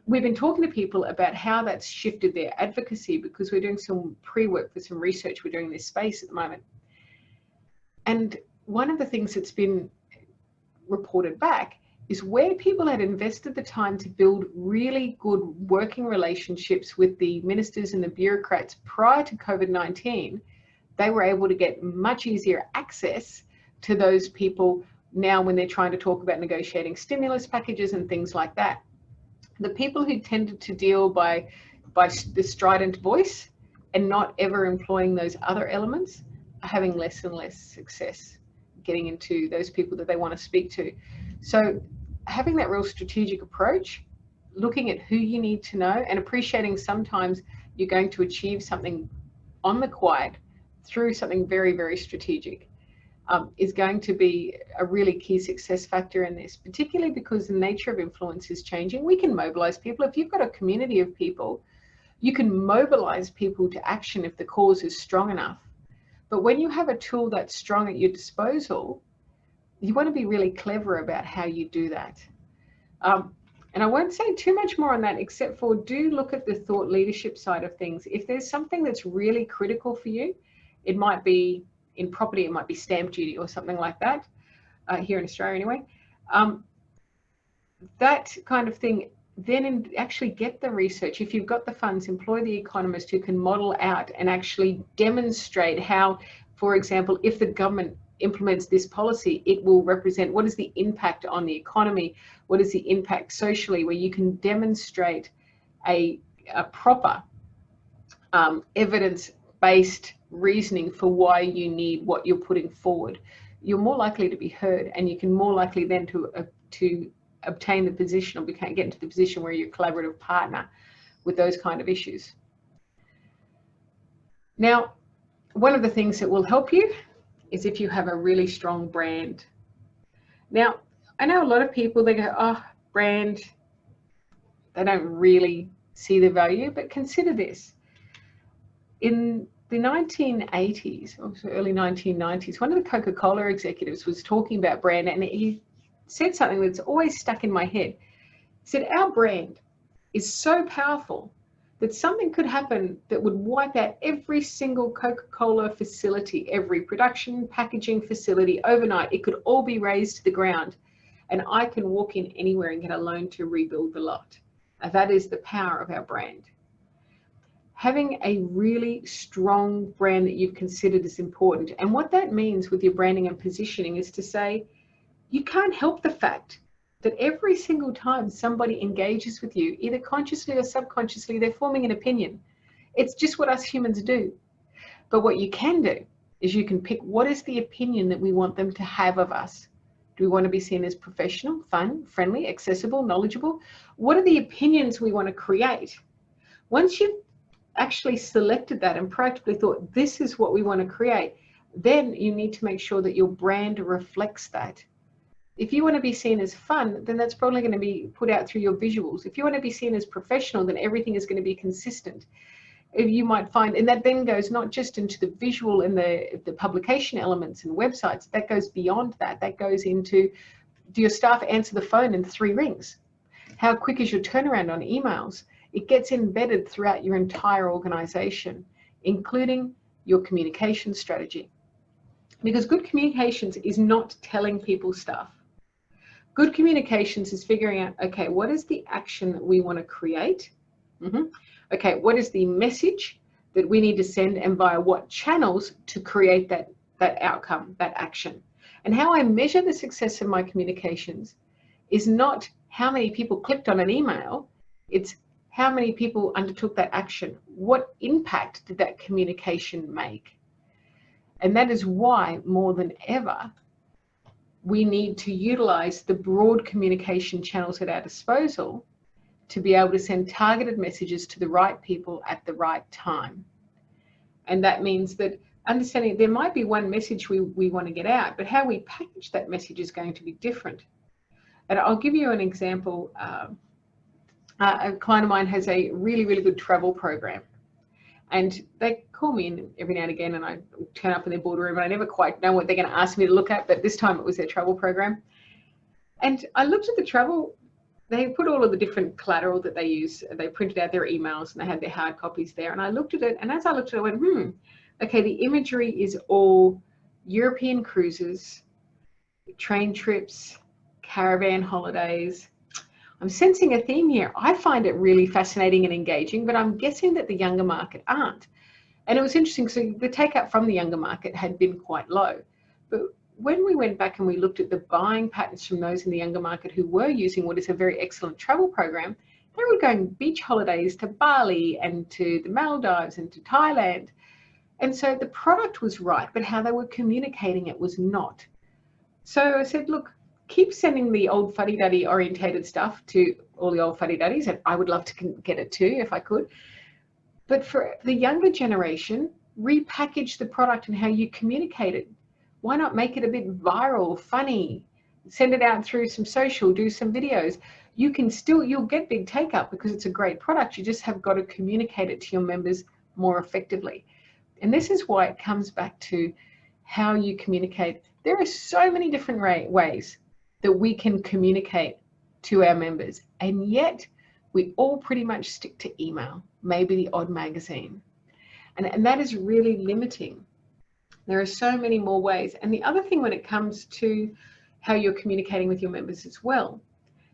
S1: we've been talking to people about how that's shifted their advocacy, because we're doing some pre-work for some research we're doing in this space at the moment. And one of the things that's been reported back is where people had invested the time to build really good working relationships with the ministers and the bureaucrats prior to COVID-19, they were able to get much easier access to those people now when they're trying to talk about negotiating stimulus packages and things like that. The people who tended to deal by the strident voice and not ever employing those other elements are having less and less success getting into those people that they want to speak to. So having that real strategic approach, looking at who you need to know, and appreciating sometimes you're going to achieve something on the quiet through something very, very strategic, is going to be a really key success factor in this, particularly because the nature of influence is changing. We can mobilize people. If you've got a community of people, you can mobilize people to action if the cause is strong enough. But when you have a tool that's strong at your disposal, you want to be really clever about how you do that. And I won't say too much more on that, except for do look at the thought leadership side of things. If there's something that's really critical for you, it might be in property, it might be stamp duty or something like that, here in Australia anyway. That kind of thing, then actually get the research. If you've got the funds, employ the economist who can model out and actually demonstrate how, for example, if the government implements this policy, it will represent what is the impact on the economy, what is the impact socially, where you can demonstrate a proper evidence-based reasoning for why you need what you're putting forward. You're more likely to be heard, and you can more likely then to obtain the position or get into the position where you're a collaborative partner with those kind of issues. Now, one of the things that will help you is if you have a really strong brand. Now, I know a lot of people, they go, oh, brand, they don't really see the value, but consider this. In the 1980s, or early 1990s, one of the Coca-Cola executives was talking about brand, and he said something that's always stuck in my head. said our brand is so powerful that something could happen that would wipe out every single Coca-Cola facility, every production, packaging facility overnight. It could all be razed to the ground, and I can walk in anywhere and get a loan to rebuild the lot. That is the power of our brand. Having a really strong brand that you've considered is important. And what that means with your branding and positioning is to say, you can't help the fact that every single time somebody engages with you, either consciously or subconsciously, they're forming an opinion. It's just what us humans do. But what you can do is you can pick what is the opinion that we want them to have of us. Do we want to be seen as professional, fun, friendly, accessible, knowledgeable? What are the opinions we want to create? Once you've actually selected that and practically thought, this is what we want to create, then you need to make sure that your brand reflects that. If you want to be seen as fun, then that's probably going to be put out through your visuals. If you want to be seen as professional, then everything is going to be consistent. You might find, and that then goes not just into the visual and the publication elements and websites, that goes beyond that. That goes into, do your staff answer the phone in 3 rings? How quick is your turnaround on emails? It gets embedded throughout your entire organization, including your communication strategy. Because good communications is not telling people stuff. Good communications is figuring out, okay, what is the action that we want to create? Okay, what is the message that we need to send, and via what channels to create that outcome, that action? And how I measure the success of my communications is not how many people clicked on an email, it's how many people undertook that action. What impact did that communication make? And that is why, more than ever, we need to utilize the broad communication channels at our disposal to be able to send targeted messages to the right people at the right time. And that means that understanding there might be one message we want to get out, but how we package that message is going to be different. And I'll give you an example. A client of mine has a really, really good travel program. And they call me in every now and again, and I turn up in their boardroom, and I never quite know what they're going to ask me to look at, but this time it was their travel program. And I looked at the travel, they put all of the different collateral that they use, they printed out their emails, and they had their hard copies there, and I looked at it, and as I looked at it, I went, okay, the imagery is all European cruises, train trips, caravan holidays. I'm sensing a theme here. I find it really fascinating and engaging, but I'm guessing that the younger market aren't. And it was interesting, so the take-up from the younger market had been quite low. But when we went back and we looked at the buying patterns from those in the younger market who were using what is a very excellent travel program, they were going beach holidays to Bali and to the Maldives and to Thailand. And so the product was right, but how they were communicating it was not. So I said, look, keep sending the old fuddy-duddy orientated stuff to all the old fuddy-duddies, and I would love to get it too if I could. But for the younger generation, repackage the product and how you communicate it. Why not make it a bit viral, funny, send it out through some social, do some videos. You can still, you'll get big take up because it's a great product. You just have got to communicate it to your members more effectively. And this is why it comes back to how you communicate. There are so many different ways that we can communicate to our members, and yet we all pretty much stick to email, maybe the odd magazine, and that is really limiting. There are so many more ways. And the other thing when it comes to how you're communicating with your members as well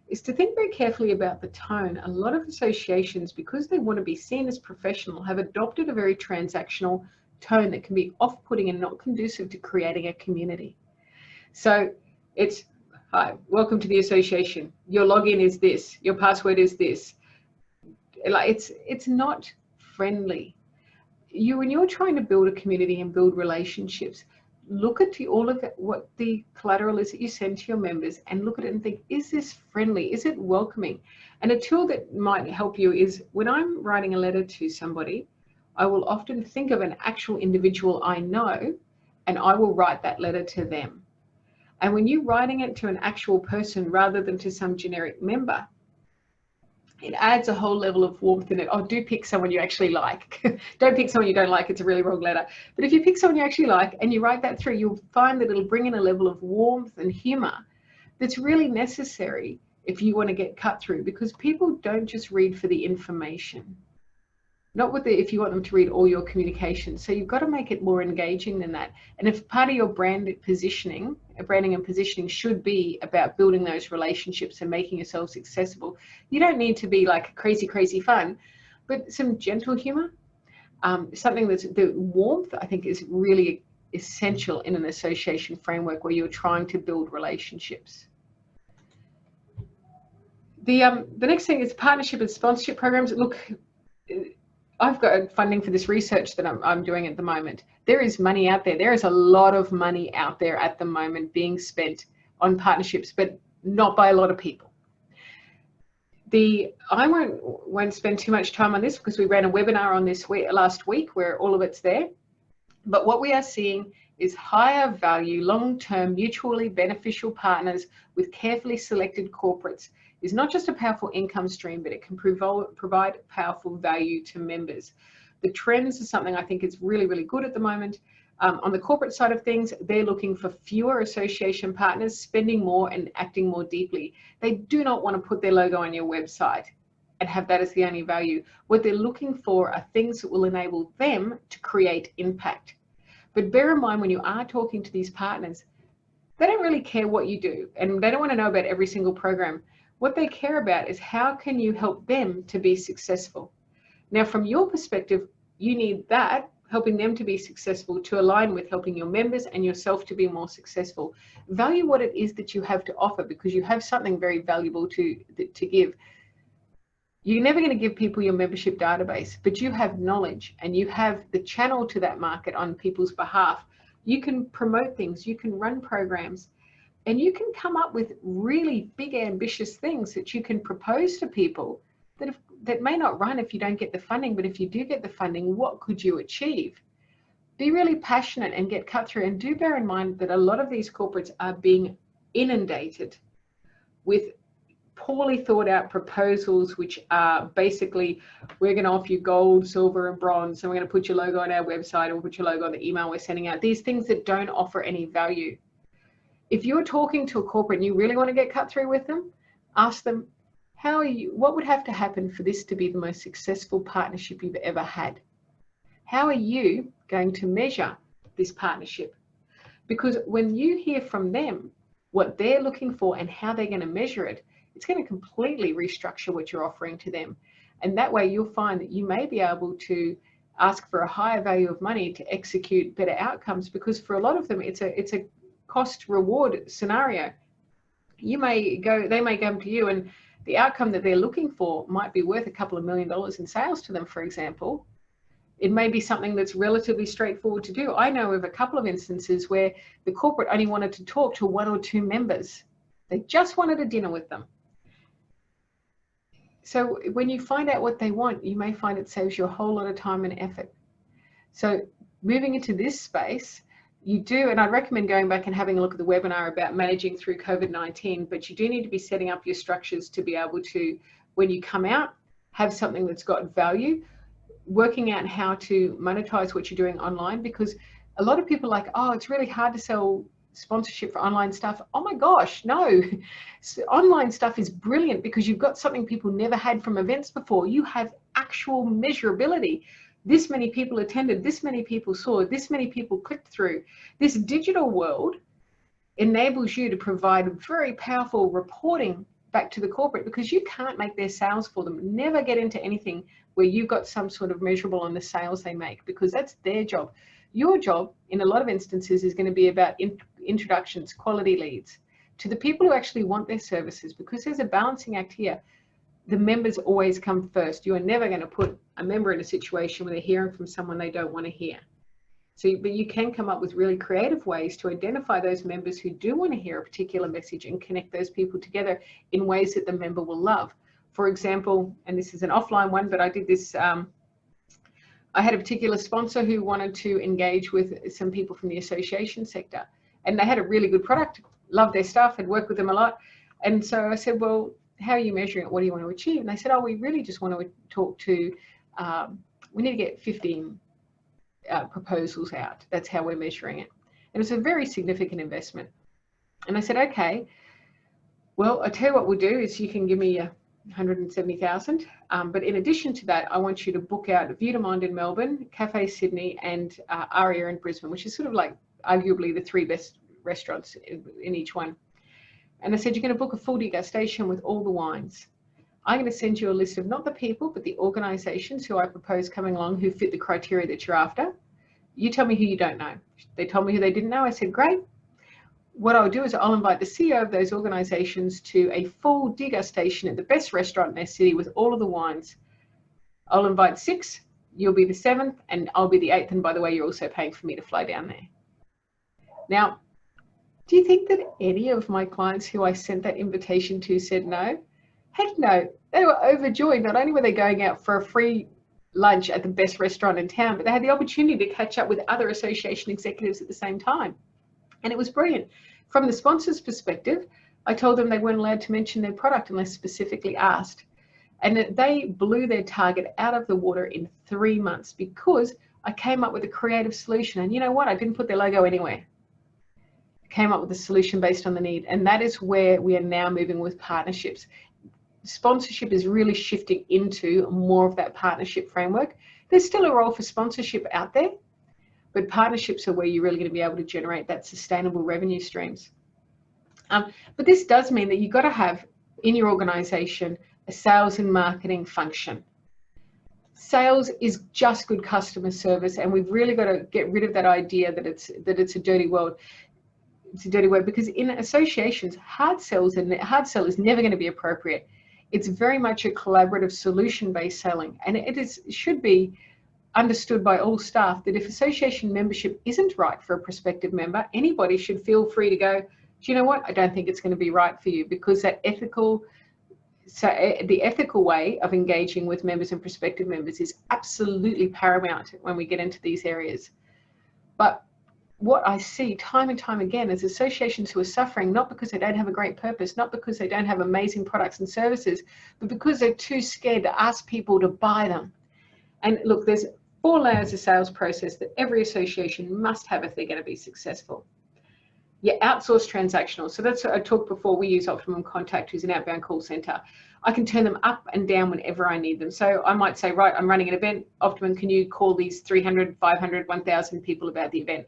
S1: is to think very carefully about the tone. A lot of associations, because they want to be seen as professional, have adopted a very transactional tone that can be off-putting and not conducive to creating a community. So it's, hi, welcome to the association. Your login is this. Your password is this. Like it's not friendly. When you're trying to build a community and build relationships, look at all of it, what the collateral is that you send to your members, and look at it and think, is this friendly? Is it welcoming? And a tool that might help you is when I'm writing a letter to somebody, I will often think of an actual individual I know, and I will write that letter to them. And when you're writing it to an actual person rather than to some generic member, it adds a whole level of warmth in it. Oh, do pick someone you actually like. Don't pick someone you don't like. It's a really wrong letter. But if you pick someone you actually like and you write that through, you'll find that it'll bring in a level of warmth and humor that's really necessary if you want to get cut through, because people don't just read for the information. Not with if you want them to read all your communication. So you've got to make it more engaging than that. And if part of your branding and positioning should be about building those relationships and making yourselves accessible, you don't need to be like crazy, crazy fun, but some gentle humor, something that's the warmth, I think, is really essential in an association framework where you're trying to build relationships. The next thing is partnership and sponsorship programs. Look, I've got funding for this research that I'm doing at the moment. There is money out there. There is a lot of money out there at the moment being spent on partnerships, but not by a lot of people. I won't spend too much time on this because we ran a webinar on this last week where all of it's there. But what we are seeing is higher value, long-term, mutually beneficial partners with carefully selected corporates is not just a powerful income stream, but it can provide powerful value to members. The trends are something I think is really, really good at the moment. On the corporate side of things, they're looking for fewer association partners, spending more and acting more deeply. They do not want to put their logo on your website and have that as the only value. What they're looking for are things that will enable them to create impact. But bear in mind, when you are talking to these partners, they don't really care what you do, and they don't want to know about every single program. What they care about is how can you help them to be successful. Now, from your perspective, you need that, helping them to be successful, to align with helping your members and yourself to be more successful. Value what it is that you have to offer, because you have something very valuable to give. You're never going to give people your membership database, but you have knowledge and you have the channel to that market on people's behalf. You can promote things, you can run programs, and you can come up with really big, ambitious things that you can propose to people that may not run if you don't get the funding, but if you do get the funding, what could you achieve? Be really passionate and get cut through. And do bear in mind that a lot of these corporates are being inundated with poorly thought out proposals, which are basically, we're going to offer you gold, silver, and bronze, and we're going to put your logo on our website, or we'll put your logo on the email we're sending out. These things that don't offer any value. If you're talking to a corporate and you really want to get cut through with them, ask them, what would have to happen for this to be the most successful partnership you've ever had? How are you going to measure this partnership? Because when you hear from them what they're looking for and how they're going to measure it, it's going to completely restructure what you're offering to them. And that way you'll find that you may be able to ask for a higher value of money to execute better outcomes, because for a lot of them, it's a cost reward scenario. They may come to you and the outcome that they're looking for might be worth a couple of $1 million in sales to them, for example. It may be something that's relatively straightforward to do. I know of a couple of instances where the corporate only wanted to talk to 1 or 2 members. They just wanted a dinner with them. So when you find out what they want, you may find it saves you a whole lot of time and effort. So moving into this space, you do, and I'd recommend going back and having a look at the webinar about managing through COVID-19, but you do need to be setting up your structures to be able to, when you come out, have something that's got value, working out how to monetize what you're doing online, because a lot of people are like, oh, it's really hard to sell sponsorship for online stuff. Oh my gosh, no. Online stuff is brilliant because you've got something people never had from events before. You have actual measurability. This many people attended, this many people saw, this many people clicked through. This digital world enables you to provide very powerful reporting back to the corporate, because you can't make their sales for them. Never get into anything where you've got some sort of measurable on the sales they make, because that's their job. Your job, in a lot of instances, is going to be about introductions, quality leads to the people who actually want their services, because there's a balancing act here. The members always come first. You are never going to put a member in a situation where they're hearing from someone they don't want to hear. So, but you can come up with really creative ways to identify those members who do want to hear a particular message and connect those people together in ways that the member will love. For example, and this is an offline one, but I did this, I had a particular sponsor who wanted to engage with some people from the association sector, and they had a really good product, loved their stuff, had worked with them a lot. And so I said, well, how are you measuring it? What do you want to achieve? And they said, oh, we really just want to talk to, we need to get 15 proposals out. That's how we're measuring it. And it was a very significant investment. And I said, okay, Well, I tell you what we'll do is you can give me 170,000, but in addition to that, I want you to book out View to Mind in Melbourne, Cafe Sydney, and Aria in Brisbane, which is sort of like arguably the 3 best restaurants in each one. And I said, you're going to book a full degustation with all the wines. I'm going to send you a list of not the people, but the organisations who I propose coming along who fit the criteria that you're after. You tell me who you don't know. They told me who they didn't know. I said, great. What I'll do is I'll invite the CEO of those organisations to a full degustation at the best restaurant in their city with all of the wines. I'll invite 6, you'll be the 7th, and I'll be the 8th. And by the way, you're also paying for me to fly down there. Now, do you think that any of my clients who I sent that invitation to said no? Heck no, they were overjoyed. Not only were they going out for a free lunch at the best restaurant in town, but they had the opportunity to catch up with other association executives at the same time. And it was brilliant. From the sponsor's perspective, I told them they weren't allowed to mention their product unless specifically asked. And they blew their target out of the water in 3 months because I came up with a creative solution. And you know what? I didn't put their logo anywhere. I came up with a solution based on the need. And that is where we are now moving with partnerships. Sponsorship is really shifting into more of that partnership framework. There's still a role for sponsorship out there, but partnerships are where you're really going to be able to generate that sustainable revenue streams. But this does mean that you've got to have in your organization a sales and marketing function. Sales is just good customer service, and we've really got to get rid of that idea that it's a dirty world. It's a dirty word, because in associations, hard sell is never going to be appropriate. It's very much a collaborative solution-based selling, and it should be understood by all staff that if association membership isn't right for a prospective member, anybody should feel free to go, do you know what, I don't think it's going to be right for you, because the ethical way of engaging with members and prospective members is absolutely paramount when we get into these areas. But what I see time and time again is associations who are suffering, not because they don't have a great purpose, not because they don't have amazing products and services, but because they're too scared to ask people to buy them. And look, there's 4 layers of sales process that every association must have if they're going to be successful. You outsource transactional. So that's what I talked before. We use Optimum Contact, who's an outbound call center. I can turn them up and down whenever I need them. So I might say, right, I'm running an event. Optimum, can you call these 300, 500, 1,000 people about the event?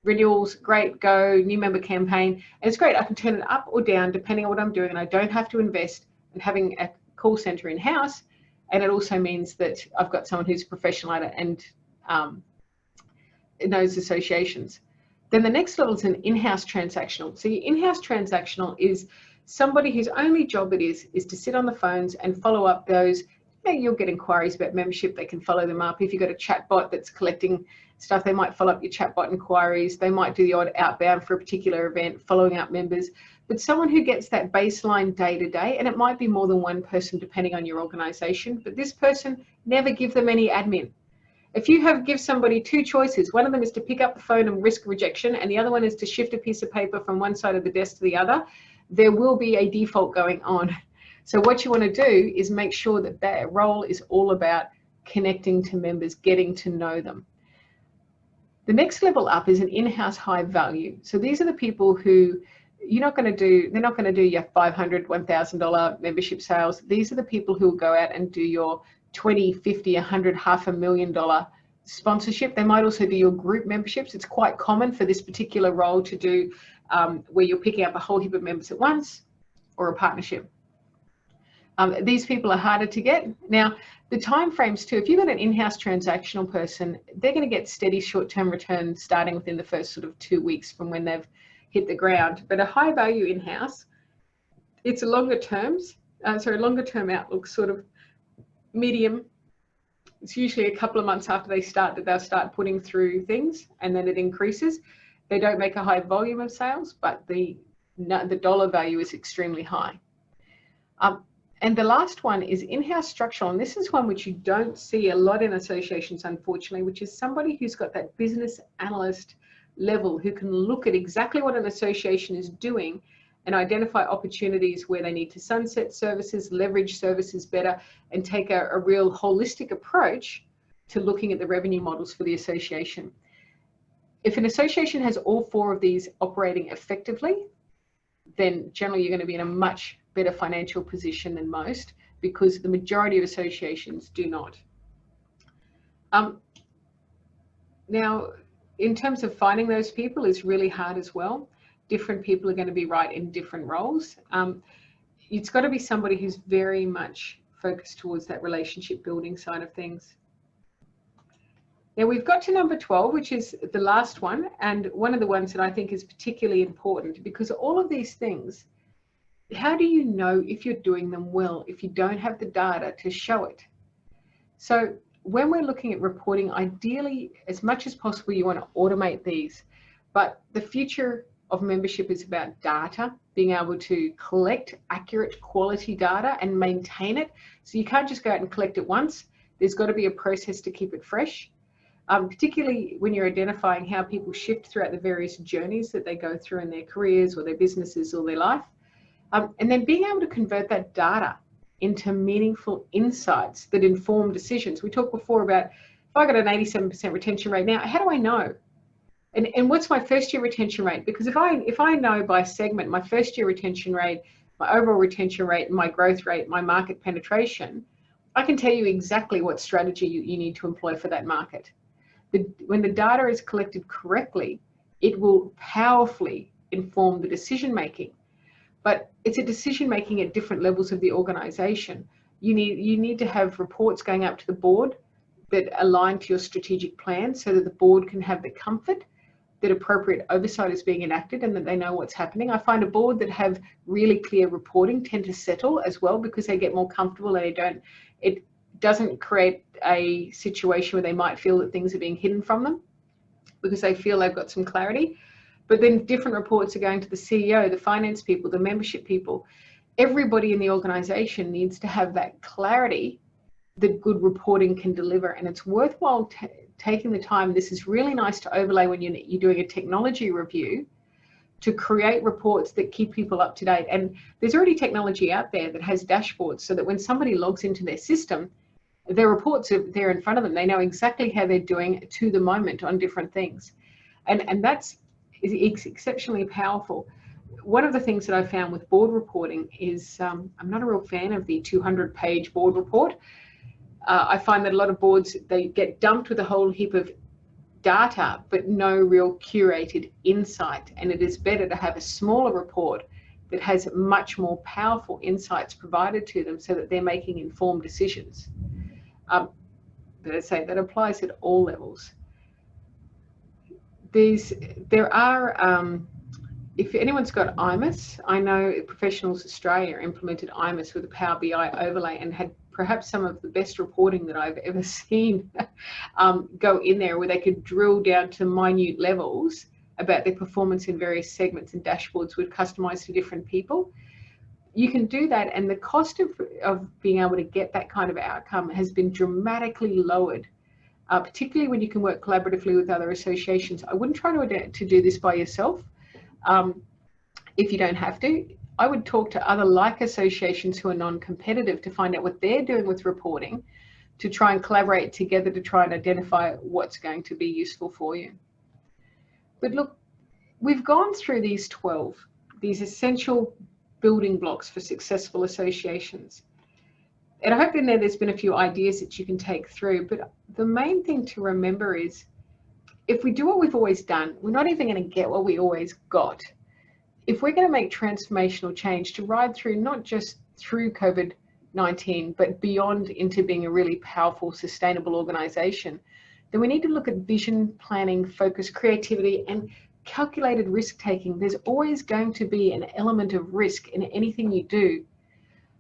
S1: Renewals, great, go, new member campaign. And it's great. I can turn it up or down depending on what I'm doing, and I don't have to invest in having a call center in-house. And it also means that I've got someone who's a professional at it and knows associations. Then the next level is an in-house transactional. So your in-house transactional is somebody whose only job it is to sit on the phones and follow up those. You'll get inquiries about membership, they can follow them up. If you've got a chatbot that's collecting stuff, they might follow up your chatbot inquiries. They might do the odd outbound for a particular event, following up members. But someone who gets that baseline day to day, and it might be more than one person depending on your organization, but this person, never give them any admin. If you give somebody 2 choices, one of them is to pick up the phone and risk rejection, and the other one is to shift a piece of paper from one side of the desk to the other, there will be a default going on. So what you want to do is make sure that that role is all about connecting to members, getting to know them. The next level up is an in-house high value. So these are the people who they're not going to do your $500, $1,000 membership sales. These are the people who will go out and do your $20, $50, $100, $500,000 sponsorship. They might also do your group memberships. It's quite common for this particular role to do where you're picking up a whole heap of members at once, or a partnership. These people are harder to get. Now, the time frames too, if you've got an in-house transactional person, they're going to get steady short-term returns starting within the first sort of 2 weeks from when they've hit the ground. But a high value in-house, it's a longer term outlook, sort of medium. It's usually a couple of months after they start that they'll start putting through things, and then it increases. They don't make a high volume of sales, but the dollar value is extremely high. And the last one is in-house structural, and this is one which you don't see a lot in associations, unfortunately, which is somebody who's got that business analyst level who can look at exactly what an association is doing and identify opportunities where they need to sunset services, leverage services better, and take a real holistic approach to looking at the revenue models for the association. If an association has all 4 of these operating effectively, then generally you're going to be in a much better financial position than most, because the majority of associations do not. Now, in terms of finding those people is really hard as well. Different people are going to be right in different roles. It's got to be somebody who's very much focused towards that relationship building side of things. Now we've got to number 12, which is the last one, and one of the ones that I think is particularly important, because all of these things, how do you know if you're doing them well if you don't have the data to show it? So when we're looking at reporting, ideally, as much as possible, you want to automate these, but the future of membership is about data, being able to collect accurate quality data and maintain it. So you can't just go out and collect it once. There's got to be a process to keep it fresh. Particularly when you're identifying how people shift throughout the various journeys that they go through in their careers or their businesses or their life. And then being able to convert that data into meaningful insights that inform decisions. We talked before about, if I got an 87% retention rate now, how do I know? And what's my first year retention rate? Because if I know by segment my first year retention rate, my overall retention rate, my growth rate, my market penetration, I can tell you exactly what strategy you need to employ for that market. When the data is collected correctly, it will powerfully inform the decision making. But it's a decision making at different levels of the organization. You need to have reports going up to the board that align to your strategic plan, so that the board can have the comfort that appropriate oversight is being enacted and that they know what's happening. I find a board that have really clear reporting tend to settle as well, because they get more comfortable and it doesn't create a situation where they might feel that things are being hidden from them, because they feel they've got some clarity. But then different reports are going to the CEO, the finance people, the membership people. Everybody in the organization needs to have that clarity that good reporting can deliver. And it's worthwhile taking the time. This is really nice to overlay when you're doing a technology review, to create reports that keep people up to date. And there's already technology out there that has dashboards, so that when somebody logs into their system, their reports are there in front of them. They know exactly how they're doing to the moment on different things. And that's exceptionally powerful. One of the things that I found with board reporting is, I'm not a real fan of the 200-page board report. I find that a lot of boards, they get dumped with a whole heap of data, but no real curated insight. And it is better to have a smaller report that has much more powerful insights provided to them, so that they're making informed decisions. But I say that applies at all levels. There are, if anyone's got IMIS, I know Professionals Australia implemented IMIS with a Power BI overlay and had perhaps some of the best reporting that I've ever seen go in there, where they could drill down to minute levels about their performance in various segments, and dashboards would customize to different people. You can do that, and the cost of being able to get that kind of outcome has been dramatically lowered, particularly when you can work collaboratively with other associations. I wouldn't try to do this by yourself if you don't have to. I would talk to other like associations who are non-competitive to find out what they're doing with reporting, to try and collaborate together to try and identify what's going to be useful for you. But look, we've gone through these 12, these essential building blocks for successful associations. And I hope in there's been a few ideas that you can take through. But the main thing to remember is, if we do what we've always done, we're not even going to get what we always got. If we're going to make transformational change to ride through, not just through COVID-19, but beyond into being a really powerful, sustainable organization, then we need to look at vision, planning, focus, creativity, and calculated risk taking. There's always going to be an element of risk in anything you do,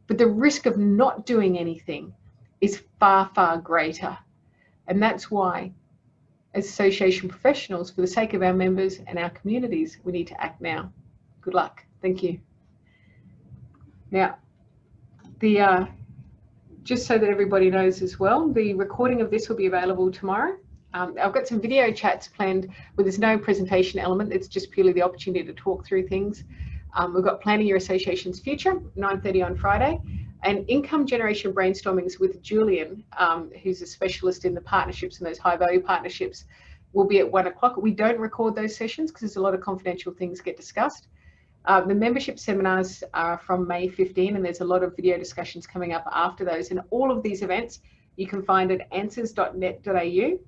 S1: but the risk of not doing anything is far, far greater. And that's why, as association professionals, for the sake of our members and our communities, we need to act now. Good luck. Thank you. Now, just so that everybody knows as well, the recording of this will be available tomorrow. I've got some video chats planned where there's no presentation element. It's just purely the opportunity to talk through things. We've got Planning Your Association's Future, 9:30 on Friday, and Income Generation Brainstormings with Julian, who's a specialist in the partnerships and those high value partnerships, will be at 1 o'clock. We don't record those sessions because there's a lot of confidential things get discussed. The membership seminars are from May 15, and there's a lot of video discussions coming up after those. And all of these events you can find at answers.net.au.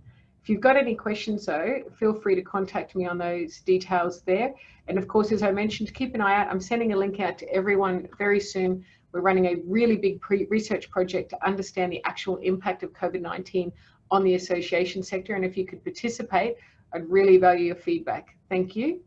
S1: If you've got any questions though, feel free to contact me on those details there. And of course, as I mentioned, keep an eye out. I'm sending a link out to everyone very soon. We're running a really big research project to understand the actual impact of COVID-19 on the association sector. And if you could participate, I'd really value your feedback. Thank you.